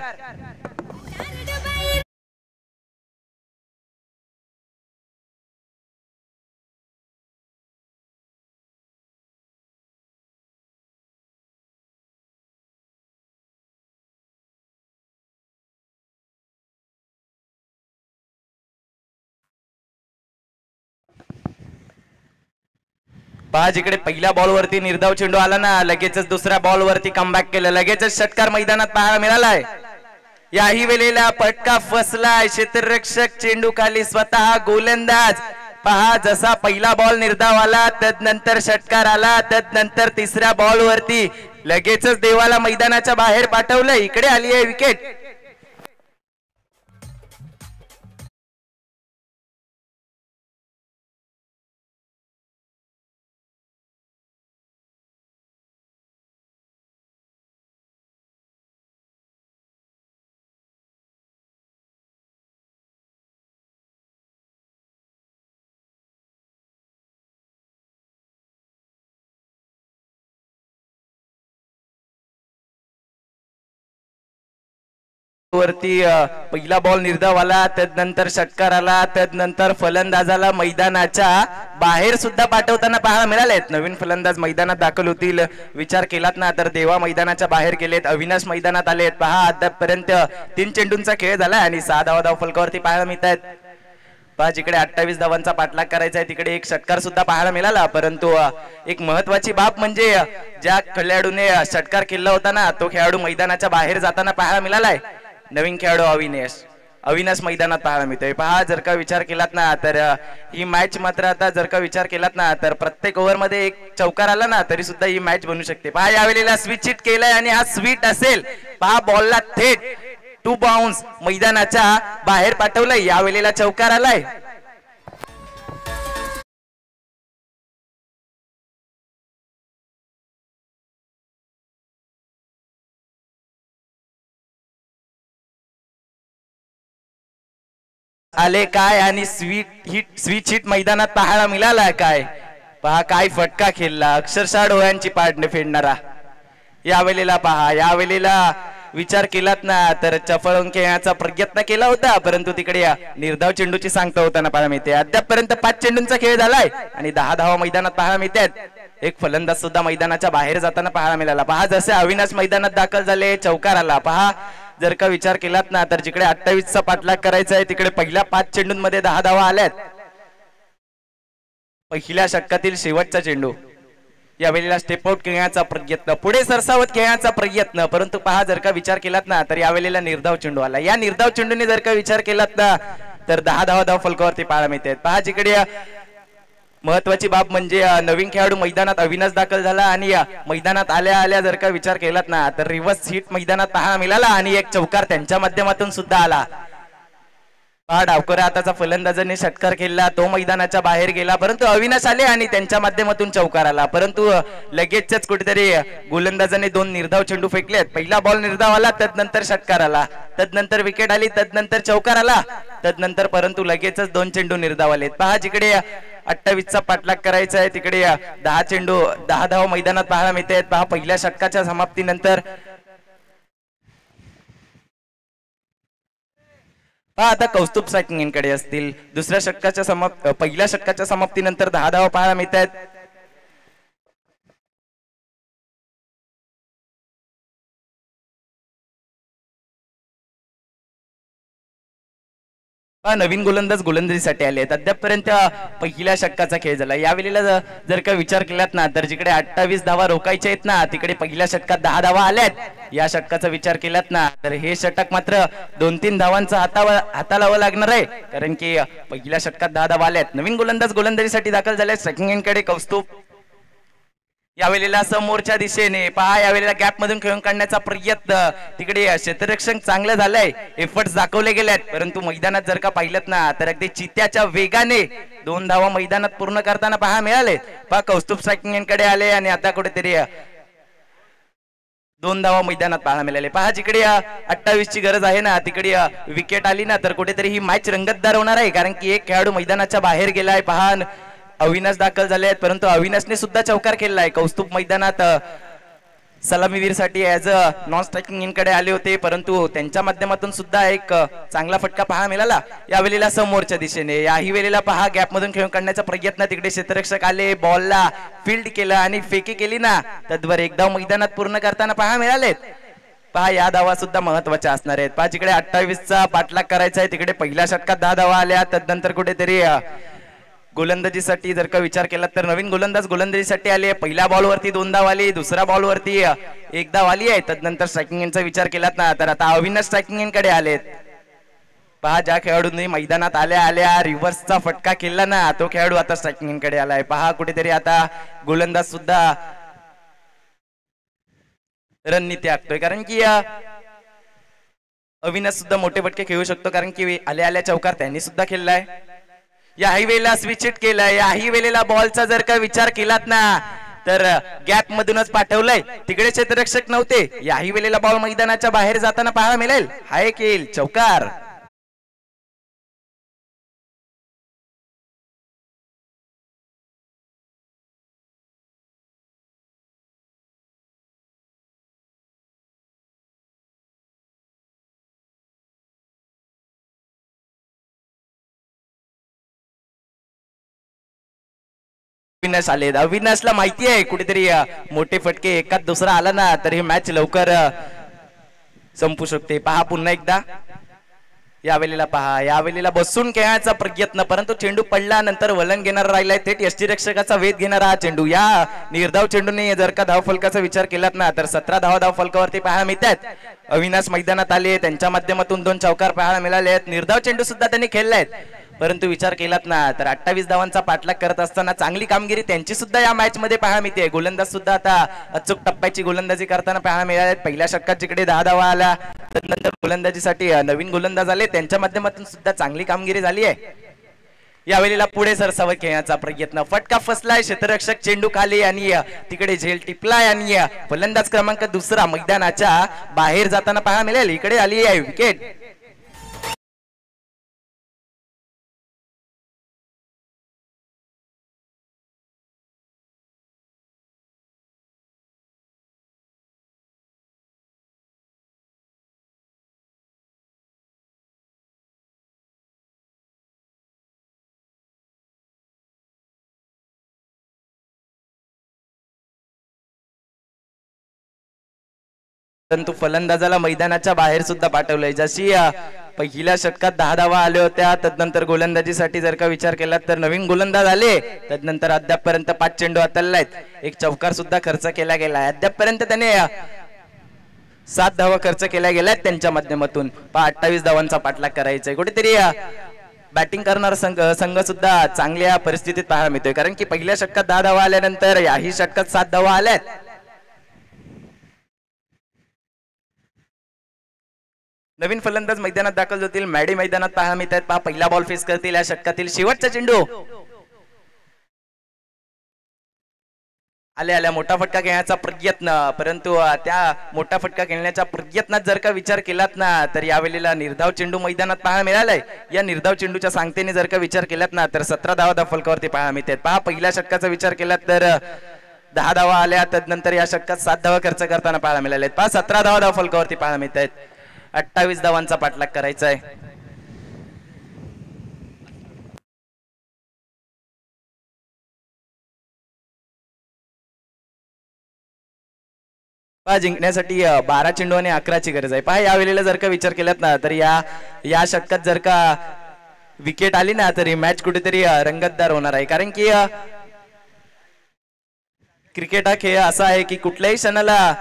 पहा, जिकडे पहिल्या बॉलवरती निर्धाव चेंडू आला ना, लगेचच दुसऱ्या बॉलवरती कमबॅक केलं, लगेचच षटकार मैदानात पाहायला मिळालाय. याही वेळेला फटका फसलाय. क्षेत्ररक्षक चेंडू खाली, स्वतः गोलंदाज. पहा, जसा पहिला बॉल निर्धाव आला तदनंतर षटकार आला, तदनंतर तिसऱ्या बॉलवरती लगेचच देवाला मैदानाच्या बाहेर पाठवलं. इकडे आली आहे विकेट. वरती पहिला बॉल निर्धाव आला, तदनंतर षटकार आला, तदनंतर फलंदाजाला मैदानाच्या बाहेर सुद्धा पाठवताना पाहायला मिळालेत. नवीन फलंदाज मैदानात दाखल होतील. विचार केलात ना तर देवा मैदानाच्या बाहेर गेलेत, अविनाश मैदानात आलेत. पहा, अद्यापपर्यंत 3 चेंडूंचा खेळ झाला आणि 6 धाव फलकावरती पाहायला मिळत आहेत. पहा, जिकडे 28 धावांचा पाठलाग करायचा आहे तिकडे एक षटकार सुद्धा पाहायला मिळाला, परंतु एक महत्वाची बाब म्हणजे ज्या खेळाडूने षटकार केला होता ना तो खेळाडू मैदानाच्या बाहेर जाताना पाहायला मिळालाय. नवीन खेळाडू अविनाश मैदानात पाहायला मिळतोय. पहा, जर का विचार केलात ना तर ही मॅच मात्र आता जर का विचार केलात ना तर प्रत्येक ओव्हर मध्ये एक चौकार आला ना तरी सुद्धा ही मॅच बनू शकते. पहा, यावेळेला स्विच हिट केलाय आणि हा स्वीट असेल. पहा, बॉलला थेट 2 बाउन्स मैदानाच्या बाहेर पाठवलंय. यावेळेला चौकार आलाय. आले काय आणि स्विच हिट मैदानात पाहायला मिळाला काय. पहा, काय फटका खेळला, अक्षरशः डोळ्यांची पाडणे फेडणारा. यावेळेला पहा, यावेळेला विचार केलात ना तर चपळून खेळण्याचा प्रयत्न केला होता, परंतु तिकडे निर्धाव चेंडूची सांगता होताना पाहायला मिळते. अद्यापपर्यंत 5 चेंडूंचा खेळ झालाय आणि 10 धावा मैदानात पाहायला मिळतात. एक फलंदाज सुद्धा मैदानाच्या बाहेर जाताना पाहायला मिळाला. पहा जसे अविनाश मैदानात दाखल झाले, चौकार आला. पहा जर का विचार केलात ना तर जिकडे 28 चा पाठलाग करायचा आहे तिकडे पहिल्या 5 चेंडूंमध्ये 10 धावा आल्यात. पहिल्या षटकातील शेवटचा चेंडू. यावेळेला स्टेप आउट खेळण्याचा प्रयत्न, पुढे सरसावत खेळण्याचा प्रयत्न, परंतु पहा जर का विचार केलात ना तर यावेळेला निर्धाव चेंडू आला. या निर्धाव चेंडूने जर का विचार केलात ना तर 10 धाव फलकावरती पाहायला मिळतात. पहा जिकडे महत्वाची बाब म्हणजे नवीन खेळाडू मैदानात अविनाश दाखल झाला आणि मैदानात आल्या आल्या जर का विचार केलात ना तर रिव्हर्स हिट मैदानात पाहायला मिळाला आणि एक चौकार त्यांच्या माध्यमातून सुद्धा आला. पहा डावकरा आताचा फलंदाजाने षटकार खेळला, तो मैदानाच्या बाहेर गेला, परंतु अविनाश आले आणि त्यांच्या माध्यमातून चौकार आला. परंतु लगेचच कुठेतरी गोलंदाजाने 2 निर्धाव चेंडू फेकलेत. पहिला बॉल निर्धाव आला, तदनंतर षटकार आला, तदनंतर विकेट आली, तदनंतर चौकार आला, तदनंतर परंतु लगेचच 2 चेंडू निर्धाव आलेत. पहा जिकडे 28 चा पाठलाग करायचा आहे तिकडे 10 धाव मैदानात पाहायला मिळते. पहा पहिल्या षटकाच्या समाप्तीनंतर पहा आता कौस्तुभ स्ट्रायकिंग कडे असतील. दुसऱ्या षटकाच्या पहिल्या षटकाच्या समाप्तीनंतर 10 धावा पाहायला मिळतात. नवीन गोलंदाज गोलंदाजीसाठी आले आहेत. अद्यापपर्यंत पहिल्या षटकाचा खेळ झाला. यावेळेला जर का विचार केलात ना तर जिकडे 28 धावा रोखायच्या आहेत ना तिकडे पहिल्या षटकात 10 धावा आल्यात. या षटकाचा विचार केलात ना तर हे षटक मात्र 2-3 धावांचा हातालावं लागणार आहे, कारण की पहिल्या षटकात 10 धावा आल्यात. नवीन गोलंदाज गोलंदाजीसाठी दाखल झाले. स्ट्रायकिंग एंडकडे कौस्तुभ. यावेळेला समोरच्या दिशेने पहा यावेळेला गॅप मधून खेळून काढण्याचा प्रयत्न, तिकडे क्षेत्ररक्षण चांगलं झालंय, एफर्ट्स दाखवले गेलेत, परंतु मैदानात जर का पाहिलं ना तर अगदी चित्त्याच्या वेगाने 2 धावा मैदानात पूर्ण करताना पहा मिळाले. पहा कौस्तुभ स्ट्रायकिंग एंडकडे आले आणि आता कुठेतरी 2 धावा मैदानात पाहायला मिळाले. पहा जिकडे 28 ची गरज आहे ना तिकडे विकेट आली ना तर कुठेतरी ही मॅच रंगतदार होणार आहे, कारण की एक खेळाडू मैदानाच्या बाहेर गेलाय. पहा अविनाश दाखल झाले आहेत, परंतु अविनाशने सुद्धा चौकार केलाय. कौस्तुभ मैदानात सलामीवीर साठी ऍज अ नॉन स्ट्रायकिंग इनकडे आले होते, परंतु त्यांच्या माध्यमातून सुद्धा एक चांगला फटका पहा मिळाला. यावेळेला समोरच्या दिशेने याही वेळेला पहा गॅप मधून खेळून काढण्याचा प्रयत्न, तिकडे क्षेत्ररक्षक आले, बॉलला फील्ड केलं आणि फेकी केली ना तद्वर एक धाव मैदानात पूर्ण करताना पहा मिळालेत. पहा या धावा सुद्धा महत्वाच्या असणार आहेत. पहा जिकडे 28 चा पाठलाग करायचा आहे तिकडे पहिल्या षटकात 10 धावा आल्या, तदनंतर कुठेतरी गोलंदाजीसाठी जर का विचार केला तर नवीन गोलंदाज गोलंदाजीसाठी आले. पहिल्या बॉलवरती 2 धाव आली, दुसऱ्या बॉलवरती 1 धाव आली आहे. तदनंतर स्ट्रायकिंग एंडचा विचार केलात ना तर आता अविनाश स्ट्रायकिंग एंडकडे आलेत. पहा ज्या खेळाडूंनी मैदानात आल्या आल्या रिव्हर्सचा फटका केला ना तो खेळाडू आता स्ट्रायकिंग एंडकडे आलाय. पहा कुठेतरी आता गोलंदाज सुद्धा रणनीती आखतोय, कारण की अविनाश सुद्धा मोठे फटके खेळू शकतो, कारण की आल्या आल्या चौकार त्यांनी सुद्धा खेळलाय. याही वेळेला स्विच हिट केलाय. याही वेळेला बॉलचा जर का विचार केलात ना तर गॅप मधूनच पाठवलंय, तिकडे क्षेत्ररक्षक नव्हते. याही वेळेला बॉल मैदानाच्या बाहेर जाताना पाहायला मिळेल. हा एक येईल चौकार. अविनाश आले. अविनाशला माहिती आहे कुठेतरी मोठे फटके एकात दुसरा आला ना तर ही मॅच लवकर संपू शकते. पहा पुन्हा एकदा यावेळेला पहा यावेळेला बसून खेळण्याचा प्रयत्न, परंतु चेंडू पडला नंतर वलन घेणारा राहिलाय, थेट यष्टीरक्षकाचा वेध घेणारा हा चेंडू. या निर्धाव चेंडूने जर का धाव फलकाचा विचार केलात ना तर 17 धाव फलकावरती पाहायला मिळतात. अविनाश मैदानात आले, त्यांच्या माध्यमातून 2 चौकार पाहायला मिळाले आहेत. निर्धाव चेंडू सुद्धा त्यांनी खेळलायत, परंतु विचार केलात ना तर 28 धावांचा पाठलाग करत असताना चांगली कामगिरी त्यांची सुद्धा या मॅच मध्ये पाहायला मिळते. गोलंदाज सुद्धा आता अचूक टप्प्याची गोलंदाजी करताना पाहायला मिळाले. पहिल्या षटकात जिकडे 10 धावा आल्या, त्यानंतर गोलंदाजीसाठी नवीन गोलंदाज आले, त्यांच्या माध्यमातून सुद्धा चांगली कामगिरी झाली आहे. यावेळेला पुढे सरसावत खेळण्याचा प्रयत्न, फटका फसलाय, क्षेत्ररक्षक चेंडू खाली आणि तिकडे झेल टिपलाय आणि फलंदाज क्रमांक 2 मैदानाच्या बाहेर जाताना पाहायला मिळेल. इकडे आली आहे विकेट. परंतु फलंदाजाला मैदानाच्या बाहेर सुद्धा पाठवलंय. जशी पहिल्या षटकात 10 धावा आल्या होत्या, तदनंतर गोलंदाजीसाठी जर का विचार केला तर नवीन गोलंदाज आले, तदनंतर अद्यापपर्यंत 5 चेंडू हाताळलायत, एक चौकार सुद्धा खर्च केला गेला. अद्यापपर्यंत त्याने 7 धावा खर्च केल्या गेल्यात त्यांच्या माध्यमातून. 28 धावांचा पाठलाग करायचा आहे. कुठेतरी बॅटिंग करणारा संघ सुद्धा चांगल्या परिस्थितीत पाहायला मिळतोय, कारण की पहिल्या षटकात 10 धावा आल्यानंतर याही षटकात 7 धावा आल्यात. नवीन फलंदाज मैदानात दाखल होतील. मॅडी मैदानात पाहायला मिळत आहेत. पहिला बॉल फेस करतील या षटकातील शेवटचा चेंडू. आल्या मोठा फटका खेळण्याचा प्रयत्न, परंतु त्या मोठा फटका खेळण्याच्या प्रयत्नात जर का विचार केलात ना तर यावेळेला निर्धाव चेंडू मैदानात पाहायला मिळालाय. या निर्धाव चेंडूच्या सांगतेने जर का विचार केलात ना तर 17 धावा फलकावरती पाहायला मिळतात. पहिल्या षटकाचा विचार केलात तर 10 धावा आल्या, तदनंतर या षटकात 7 धावा खर्च करताना पाहायला मिळाले. 17 धावा फलकावरती पाहायला मिळत आहेत. 28 धावांचा पाठलाग करायचा आहे. जिंकण्यासाठी 12 चेंडू आणि 11ची गरज आहे. या वेळेला जर का विचार केलात ना तर या षटकात जर का विकेट आली ना तर ही मॅच कुठेतरी रंगतदार होणार आहे, कारण की क्रिकेट हा खेळ असा आहे की कुठल्याही क्षणाला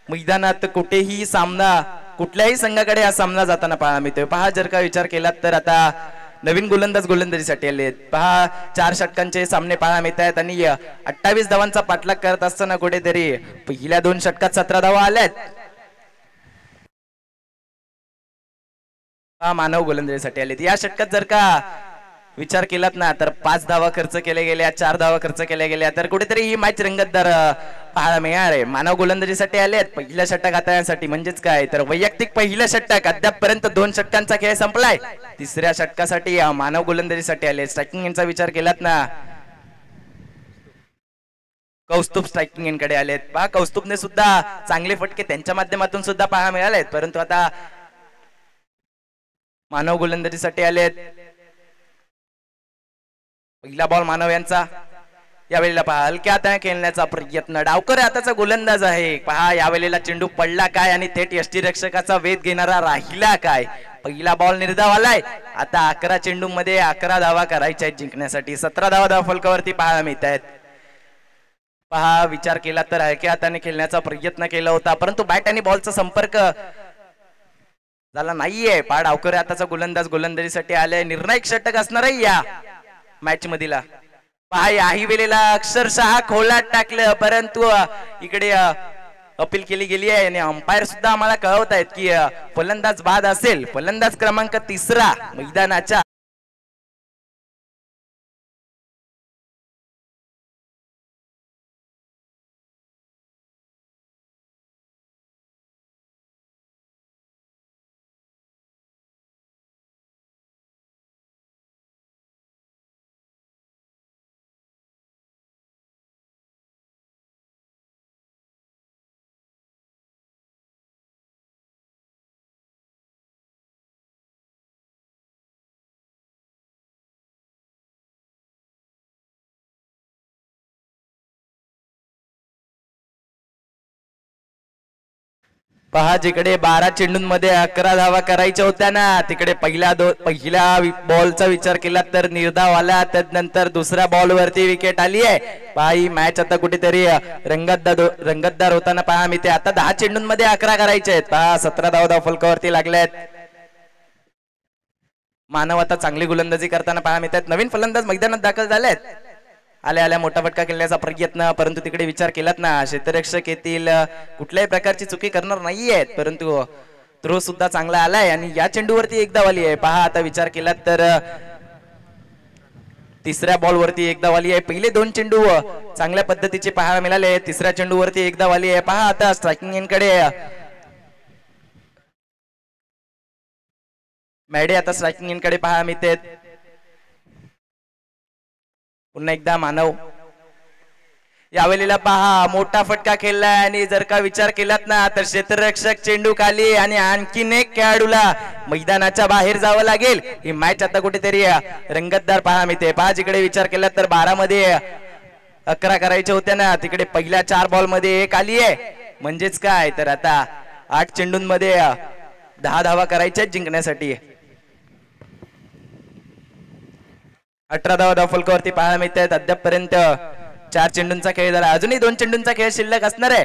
मैदानात कुठेही सामना, कुठल्याही संघाकडे हा सामना जाताना पाहायला मिळतोय. जर का विचार केलात तर आता नवीन गोलंदाज गोलंदाजीसाठी आले. 4 षटकांचे सामने पाहायला मिळत आहेत आणि 28 धावांचा पाठलाग करत असताना कुठेतरी पहिल्या 2 षटकात 17 धावा आल्यात. मानव गोलंदाजीसाठी आलेत. या षटकात जर का विचार केलात ना तर 5 धावा खर्च केल्या गेल्या, 4 धावा खर्च केल्या गेल्या, तर कुठेतरी ही मॅच रंगतदार पाहायला मिळणार आहे. मानव गोलंदाजीसाठी आलेत पहिल्या षटक हाताळण्यासाठी, म्हणजेच काय तर वैयक्तिक पहिलं षटक. अद्यापपर्यंत 2 षटकांचा खेळ संपलाय. तिसऱ्या षटकासाठी मानव गोलंदाजीसाठी आले. स्ट्रायकिंग यांचा विचार केलात ना कौस्तुभ स्ट्रायकिंग यांकडे आलेत. कौस्तुभने सुद्धा चांगले फटके त्यांच्या माध्यमातून सुद्धा पाहायला मिळालेत, परंतु आता मानव गोलंदाजीसाठी आलेत. पहिला बॉल मानव यांचा. यावेळेला हलक्या हाताने खेळण्याचा प्रयत्न. डावकर हाताचा गोलंदाज आहे. यावेळेला चेंडू पडला काय आणि थेट यष्टीरक्षकाचा वेध घेणारा राहिला काय. पहिला बॉल निर्धाव आलाय. आता 11 चेंडू मध्ये 11 धावा करायच्या आहेत जिंकण्यासाठी. 17 धावा फलकावरती पाहायला मिळत आहेत. विचार केला तर हलक्या हाताने खेळण्याचा प्रयत्न केला होता, परंतु बॅट आणि बॉलचा संपर्क झाला नाहीये. डावकर हाताचा गोलंदाज गोलंदाजीसाठी आलाय. निर्णायक षटक असणार आहे या मॅच मधीला. याही वेळेला अक्षरशः खोलात टाकलं, परंतु इकडे अपील केली गेली आहे आणि अंपायर सुद्धा आम्हाला कळवत आहेत की फलंदाज बाद असेल. फलंदाज क्रमांक 3 मैदानाच्या जिकडे 12 चेंडूंमध्ये 11 धावा करायच्या होत्या ना, तिकडे पहिल्या बॉलचा विचार केला तर निर्धाव आला. त्यानंतर दुसऱ्या बॉलवरती विकेट आली आहे. ही मॅच आता कुठेतरी रंगतदार होताना पहा मिळते. आता 10 चेंडूंमध्ये 11 करायचे आहेत. 17 धावा फलकावरती लागल्यात. मानव आता चांगली गोलंदाजी करताना पहा मिळतात. नवीन फलंदाज मैदानात दाखल झालेत. आल्या मोठा फटका खेळण्याचा प्रयत्न, परंतु तिकडे विचार केलात ना क्षेत्ररक्षक येथील कुठल्याही प्रकारची चुकी करणार नाहीयेत, परंतु थ्रो सुद्धा चांगला आलाय आणि या चेंडूवरती एक धाव आली आहे. आता विचार केलात तर तिसऱ्या बॉलवरती एक धाव आली आहे. पहिले 2 चेंडू चांगल्या पद्धतीचे पाहायला मिळाले. तिसऱ्या चेंडूवरती एक धाव आली आहे. आता स्ट्रायकिंग एंडकडे मॅडे आता स्ट्रायकिंग एंडकडे पाहायला मिळते. पुन्हा एकदा मानव. यावेळेला मोठा फटका खेळलाय आणि जर का विचार केलात ना तर क्षेत्ररक्षक चेंडू खाली आणि आणखीन एक खेळाडूला मैदानाच्या बाहेर जावं लागेल. ही मॅच आता कुठेतरी रंगतदार पाहायला मिळते. जिकडे विचार केलात तर 12 मध्ये 11 करायचे होते ना, तिकडे पहिल्या 4 बॉल मध्ये 1 आली आहे म्हणजेच काय तर आता 8 चेंडूंमध्ये 10 धावा करायच्या जिंकण्यासाठी. 18 धावा धाव फलकावरती पाहायला मिळत आहेत. अद्यापपर्यंत 4 चेंडूंचा खेळ झाला, अजूनही 2 चेंडूंचा खेळ शिल्लक असणार आहे.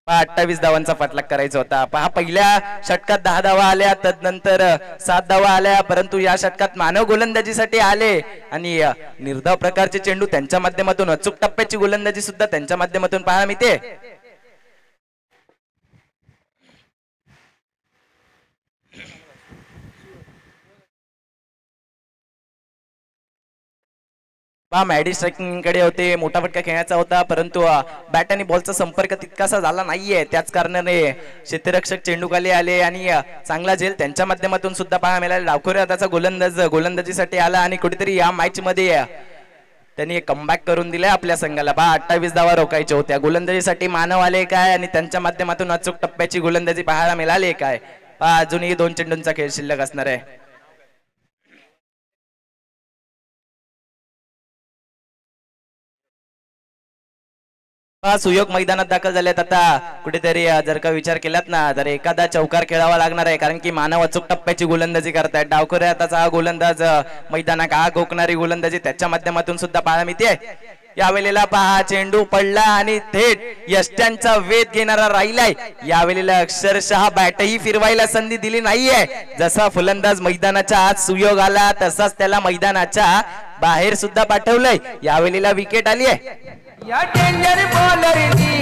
28 धावांचा फटलाक करायचा होता. पहा पहिल्या षटकात 10 धावा आल्या, तदनंतर 7 धावा आल्या, परंतु या षटकात मानव गोलंदाजीसाठी आले आणि निर्धाव प्रकारचे चेंडू त्यांच्या माध्यमातून, अचूक टप्प्याची गोलंदाजी सुद्धा त्यांच्या माध्यमातून पाहायला मिळते. मॅडी स्ट्रायकिंग कडे होते, मोठा फटका खेळण्याचा होता, परंतु बॅट आणि बॉलचा संपर्क तितकासा झाला नाहीये. त्याच कारणाने क्षेत्ररक्षक चेंडूखाली आले आणि चांगला झेल त्यांच्या माध्यमातून सुद्धा पाहायला मिळाला. लाखोरे त्याचा गोलंदाज गोलंदाजीसाठी आला आणि कुठेतरी या मॅच मध्ये त्यांनी कमबॅक करून दिलाय आपल्या संघाला. 28 धावा रोखायच्या होत्या. गोलंदाजीसाठी मानव आले काय आणि त्यांच्या माध्यमातून अचूक टप्प्याची गोलंदाजी पाहायला मिळाली काय. अजूनही 2 चेंडूंचा खेळ शिल्लक असणार आहे. सुयोग मैदानात दाखल झालेत. आता कुठेतरी जर का विचार केलात ना तर एखादा चौकार खेळावा लागणार आहे, कारण की मानव अचूक टप्प्याची गोलंदाजी करतायत. डावखोरे आताचा हा गोलंदाज मैदानात आग ओकणारी गोलंदाजी त्याच्या माध्यमातून सुद्धा पाहायला मिळते. यावेळेला पहा चेंडू पडला आणि थेट यष्ट्यांचा वेध घेणारा राहिलाय. यावेळेला अक्षरशः बॅटही फिरवायला संधी दिली नाहीये. जसा फलंदाज मैदानाच्या आत सुयोग आला तसाच त्याला मैदानाच्या बाहेर सुद्धा पाठवलंय. यावेळेला विकेट आली आहे. या डेंजर बॉलरनी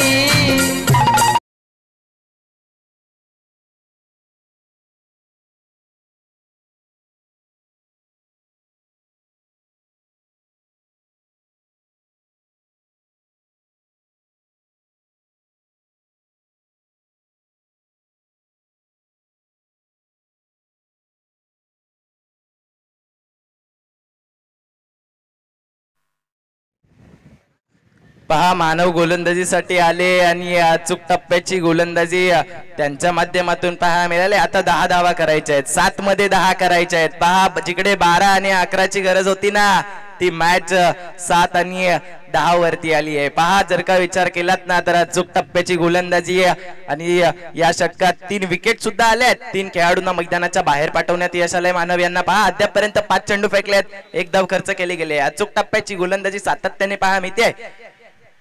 पहा मानव गोलंदाजीसाठी आले आणि अचूक टप्प्याची गोलंदाजी त्यांच्या माध्यमातून पाहायला मिळाले. आता 10 धावा करायच्या आहेत, 7 मध्ये 10 करायच्या आहेत. पहा जिकडे 12 आणि 11ची गरज होती ना ती मॅच 7 आणि 10 वरती आली आहे. पहा जर का विचार केलात ना तर अचूक टप्प्याची गोलंदाजी आणि या षटकात 3 विकेट सुद्धा आल्यात. 3 खेळाडूंना मैदानाच्या बाहेर पाठवण्यात यश आलंय मानव यांना. पहा अद्यापर्यंत 5 चेंडू फेकलेत, 1 धाव खर्च केले गेले. अचूक टप्प्याची गोलंदाजी सातत्याने पाहायला मिळते.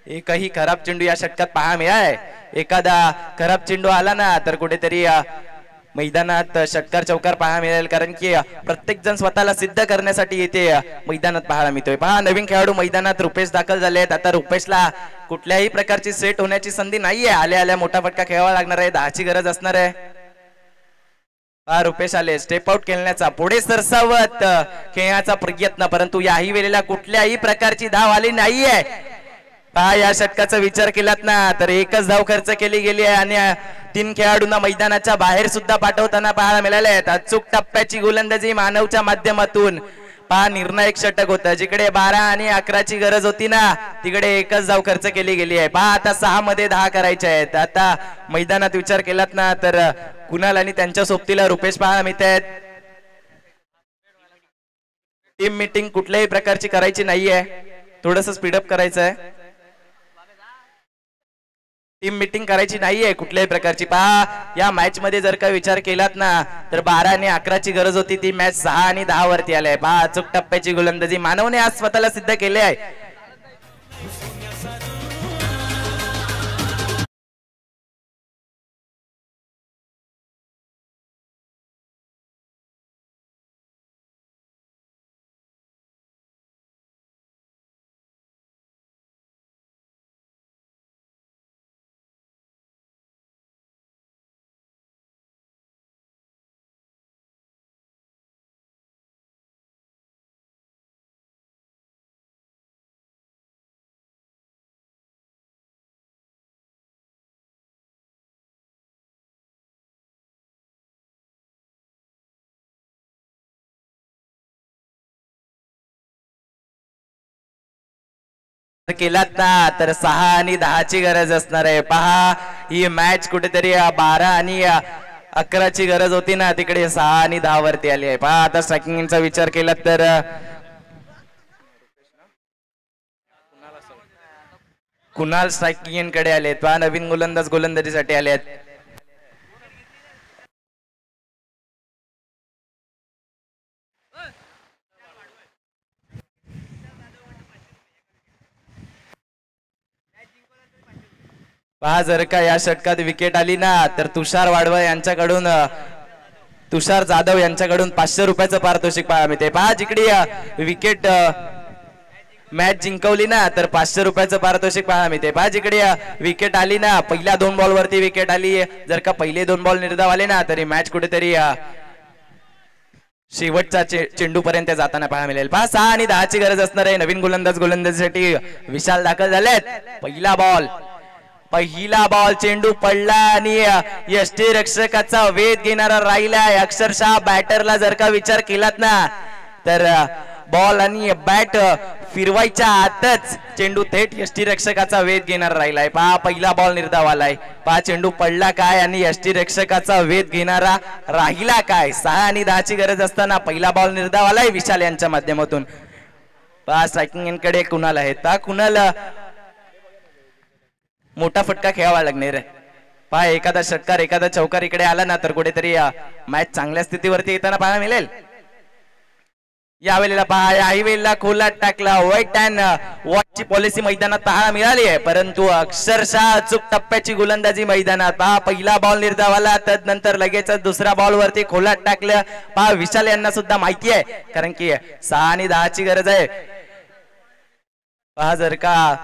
एकही खराब चेंडू या षटकात पाहायला मिळालाय. एखादा खराब चेंडू आला ना तर कुठेतरी मैदानात षटकार चौकार पाहायला मिळेल, कारण की प्रत्येक जण स्वतःला सिद्ध करण्यासाठी येते मैदानात पाहायला मिळतोय. पहा नवीन खेळाडू मैदानात रुपेश दाखल झालेत. आता रुपेशला कुठल्याही प्रकारची सेट होण्याची संधी नाहीये. आल्या आल्या मोठा फटका खेळावा लागणार आहे, 10ची गरज असणार आहे. रुपेश आले स्टेप आउट खेळण्याचा, पुढे सरसावत खेळण्याचा प्रयत्न, परंतु याही वेळेला कुठल्याही प्रकारची धाव आली नाहीये. पहा या षटकाचा विचार केलात ना तर 1च धाव खर्च केली गेली आहे आणि 3 खेळाडूंना मैदानाच्या बाहेर सुद्धा पाठवताना पाहायला मिळाले आहेत. अचूक टप्प्याची गोलंदाजी मानवच्या माध्यमातून. पहा निर्णायक षटक होतं, जिकडे 12 आणि 11ची गरज होती ना तिकडे 1च धाव खर्च केली गेली आहे. पहा आता 6 मध्ये 10 करायचे आहेत. आता मैदानात विचार केलात ना तर कुणाल आणि त्यांच्या सोबतीला रुपेश पाहायला मिळत आहेत. टीम मीटिंग कुठल्याही प्रकारची करायची नाहीये, थोडस स्पीडअप करायचं आहे. टीम मीटिंग करायची नाहीये कुठल्याही प्रकारची. पहा या मॅच मध्ये जर का विचार केलात ना तर 12 आणि 11ची गरज होती, ती मॅच 6 आणि 10 वरती आली आहे. पहा अचूक टप्प्याची गोलंदाजी मानवने आज स्वतःला सिद्ध केले आहे. केलात ना तर 6 आणि 10ची गरज असणार आहे. पहा ही मॅच कुठेतरी 12 आणि 11ची गरज होती ना तिकडे 6 आणि 10 वरती आली आहे. पहा आता स्ट्रायकिंगचा विचार केला तर कुणाल स्ट्रायकिंग कडे आलेत पहा नवीन गोलंदाज गोलंदाजीसाठी आले आहेत. पहा जर का या षटकात विकेट आली ना तर तुषार वाडवा यांच्याकडून तुषार जाधव यांच्याकडून 500 रुपयाचं पारितोषिक पाहायला मिळते. पहा जिकडे विकेट मॅच जिंकवली ना तर 500 रुपयाचं पारितोषिक पाहायला मिळते. पहा जिकडे विकेट आली ना पहिल्या 2 बॉल वरती विकेट आली जर का पहिले 2 बॉल निर्धाव आले ना तरी मॅच कुठेतरी शेवटच्या चेंडू पर्यंत जाताना पाहायला मिळेल. पहा 6 आणि 10 ची गरज असणार आहे. नवीन गोलंदाज गोलंदाजीसाठी विशाल दाखल झालेत. पहिला बॉल चेंडू पडला आणि यष्टीरक्षकाचा वेध घेणारा राहिलाय. अक्षरशः बॅटरला जर का विचार केलात ना तर बॉल आणि बॅट फिरवायच्या आतच चेंडू थेट यष्टीरक्षकाचा वेध घेणारा राहिलाय. पहा पहिला बॉल निर्धाव आलाय. पहा चेंडू पडला काय आणि यष्टीरक्षकाचा वेध घेणारा राहिला काय. 6 आणि 10 ची गरज असताना पहिला बॉल निर्धाव आलाय विशाल यांच्या माध्यमातून. पहा स्ट्रायकिंग कडे कुणाल आहेत. पहा कुणाल मोठा फटका खेळावा लागणार आहे. पहा एखादा षटकार एखादा चौकार इकडे आला ना तर कुठेतरी मॅच चांगल्या स्थितीवरती येताना पाहायला मिळेल. यावेळेला पहा याही वेळेला खोलात टाकला. व्हाईट अँड वॉचची पॉलिसी मैदानात पाहायला मिळाली आहे परंतु अक्षरशः अचूक टप्प्याची गोलंदाजी मैदानात. पहा पहिला बॉल निर्धाव आला त्यानंतर लगेच दुसऱ्या बॉल वरती खोलात टाकलं. पहा विशाल यांना सुद्धा माहिती आहे कारण की 6 आणि 10 ची गरज आहे. पहा जर का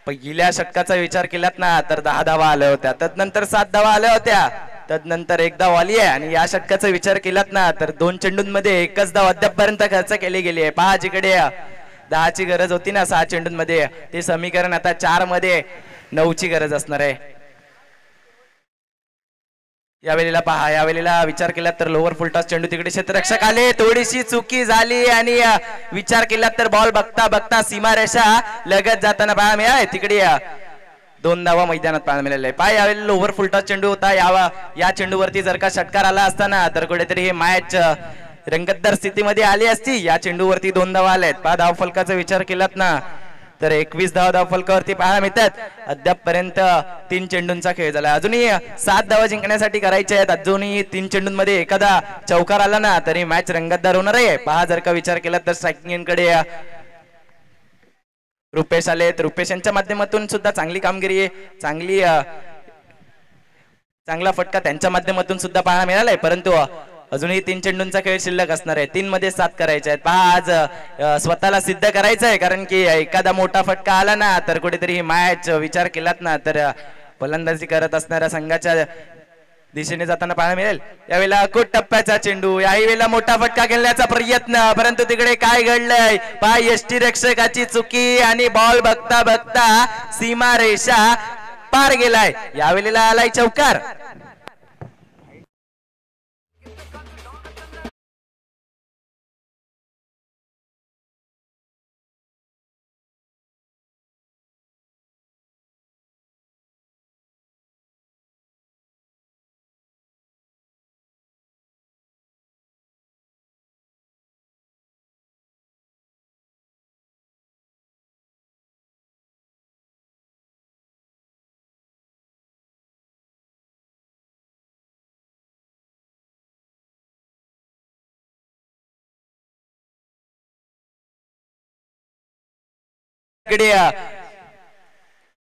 पहिल्या षटकाचा विचार केलात ना तर 10 धावा आल्या होत्या त्यानंतर 7 धावा आल्या होत्या त्यानंतर 1 धाव आली आहे आणि या षटकाचा विचार केलात ना तर 2 चेंडूंमध्ये 1च धाव अद्यापपर्यंत खर्च केली गेली आहे. पहा जिकडे 10 ची गरज होती ना 6 चेंडूंमध्ये ते समीकरण आता 4 मध्ये 9 ची गरज असणार आहे. यावेळेला पहा यावेळेला विचार केला तर लोअर फुलटॉस चेंडू तिकडे क्षेत्ररक्षक आले. थोडीशी चुकी झाली आणि विचार केला तर बॉल बघता बघता सीमारेषा लगत जाताना पाहायला मिळाले. तिकडे 2 धावा मैदानात पाहायला मिळाले. पहा यावेळेला लोअर फुलटॉस चेंडू होता. या चेंडूवरती जर का षटकार आला असताना तर कुठेतरी हे मॅच रंगतदार स्थितीमध्ये आली असती. या चेंडूवरती 2 धावा आल्यात. पहा धाव फलकाचा विचार केलात ना तर 21 धावा धाव फलकावरती पाहायला मिळतात. अद्यापपर्यंत 3 चेंडूंचा खेळ झाला. अजूनही 7 धावा जिंकण्यासाठी करायचे आहेत. अजूनही 3 चेंडूंमध्ये एखादा चौकार आला ना तरी मॅच रंगतदार होणार आहे. पहा जर का विचार केला तर स्ट्रायकिंग कडे रुपेश आलेत. रुपेश यांच्या माध्यमातून सुद्धा चांगली कामगिरी चांगला फटका त्यांच्या माध्यमातून सुद्धा पाहायला मिळालाय परंतु अजूनही 3 चेंडूंचा खेळ शिल्लक असणार आहे. 3 मध्ये 7 करायचे आहेत. पहा आज स्वतःला सिद्ध करायचं आहे कारण की एखादा मोठा फटका आला ना तर कुठेतरी ही मॅच विचार केलात ना तर फलंदाजी करत असणाऱ्या संघाच्या दिशेने जाताना पाहायला मिळेल. यावेळेला अकूट टप्प्याचा चेंडू याही वेळेला मोठा फटका खेळण्याचा प्रयत्न परंतु तिकडे काय घडलंय. पहा यष्टीरक्षकाची चुकी आणि बॉल बघता बघता सीमारेषा पार गेलाय. यावेळेला आलाय चौकार.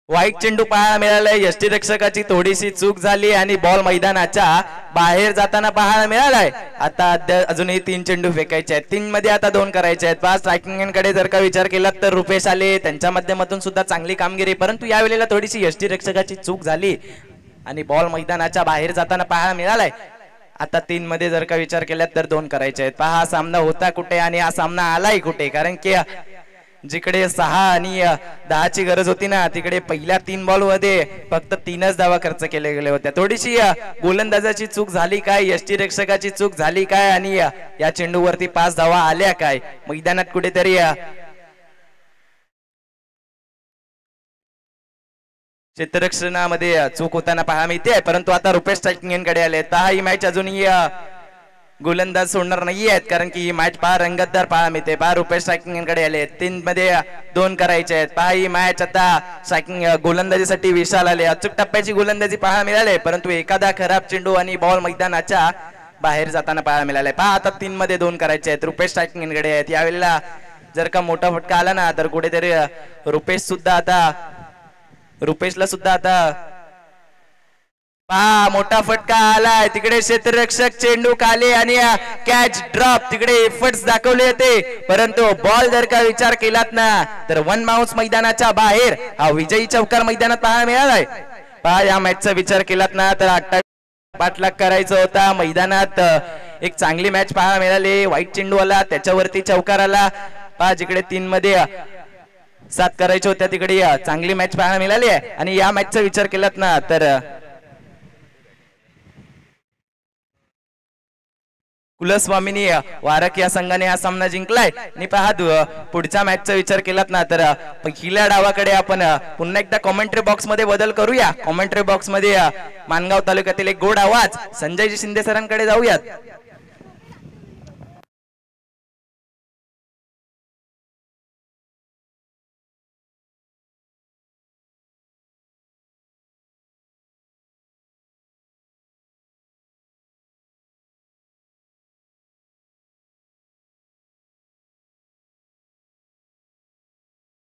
वाईट चेंडू पाहायला मिळालाय. यष्टीरक्षकाची थोडीशी चूक झाली आणि बॉल मैदानाच्या बाहेर जाताना पाहायला मिळालाय. आता अजूनही 3 चेंडू फेकायचे आहेत. 3 मध्ये आता 2 करायचे आहेत. पहा स्ट्रायकिंग कडे जर का विचार केला तर रुपेश आले त्यांच्या माध्यमातून सुद्धा चांगली कामगिरी परंतु यावेळेला थोडीशी यष्टीरक्षकाची चूक झाली आणि बॉल मैदानाच्या बाहेर जाताना पाहायला मिळालाय. आता 3 मध्ये जर का विचार केला तर 2 करायचे आहेत. पहा हा सामना होता कुठे आणि हा सामना आलाय कुठे कारण की जिकडे 6 आणि 10 ची गरज होती ना तिकडे पहिल्या 3 बॉल मध्ये फक्त 3च धावा खर्च केले गेले होत्या. थोडीशी गोलंदाजाची चूक झाली काय यष्टीरक्षकाची चूक झाली काय आणि या चेंडूवरती 5 धावा आल्या काय. मैदानात कुठेतरी क्षेत्ररक्षणामध्ये चूक होताना पाहायला मिळते परंतु आता रुपेश स्ट्रायकिंग कडे आले. ही मॅच अजूनही गोलंदाज सोडणार नाही आहेत, कारण की ही मॅच पहा रंगतदार पहा मिळते. पहा रुपेश स्ट्रायकिंग कडे आले, 3 मध्ये 2 करायचे आहेत. पहा ही मॅच आता स्ट्रायकिंग गोलंदाजीसाठी विशाल आले. अचूक टप्प्याची गोलंदाजी पहा मिळाले, परंतु एखादा खराब चेंडू आणि बॉल मैदानाच्या बाहेर जाताना पाहायला मिळाले. पहा आता 3 मध्ये 2 करायचे आहेत. रुपेश स्ट्रायकिंग कडे आहेत. यावेळेला जर का मोठा फटका आला ना तर कुठेतरी रुपेशला सुद्धा आता पहा मोठा फटका आलाय. तिकडे क्षेत्ररक्षक चेंडू खाली आणि कॅच ड्रॉप, तिकडे एफर्ट्स दाखवले होते, परंतु बॉल जर का विचार केलात ना तर 1 बाउन्स मैदानाच्या बाहेर हा विजयी चौकार मैदानात पाहायला मिळालाय. पहा या मॅचचा विचार केलात ना तर 28 पाठलाग करायचा होता. मैदानात एक चांगली मॅच पाहायला मिळाली. वाईट चेंडू आला, त्याच्यावरती चौकार आला. पहा जिकडे 3 मध्ये 7 करायच्या होत्या तिकडे चांगली मॅच पाहायला मिळाली आहे. आणि या मॅचचा विचार केलात ना तर कुलस्वामीनी वारक या संघाने हा सामना जिंकलाय. आणि पहा पुढच्या मॅचचा विचार केलात ना तर पहिल्या डावाकडे आपण पुन्हा एकदा कॉमेंट्री बॉक्स मध्ये बदल करूया. कॉमेंट्री बॉक्स मध्ये मानगाव तालुक्यातील एक गोड आवाज संजयजी शिंदे सरांकडे जाऊयात.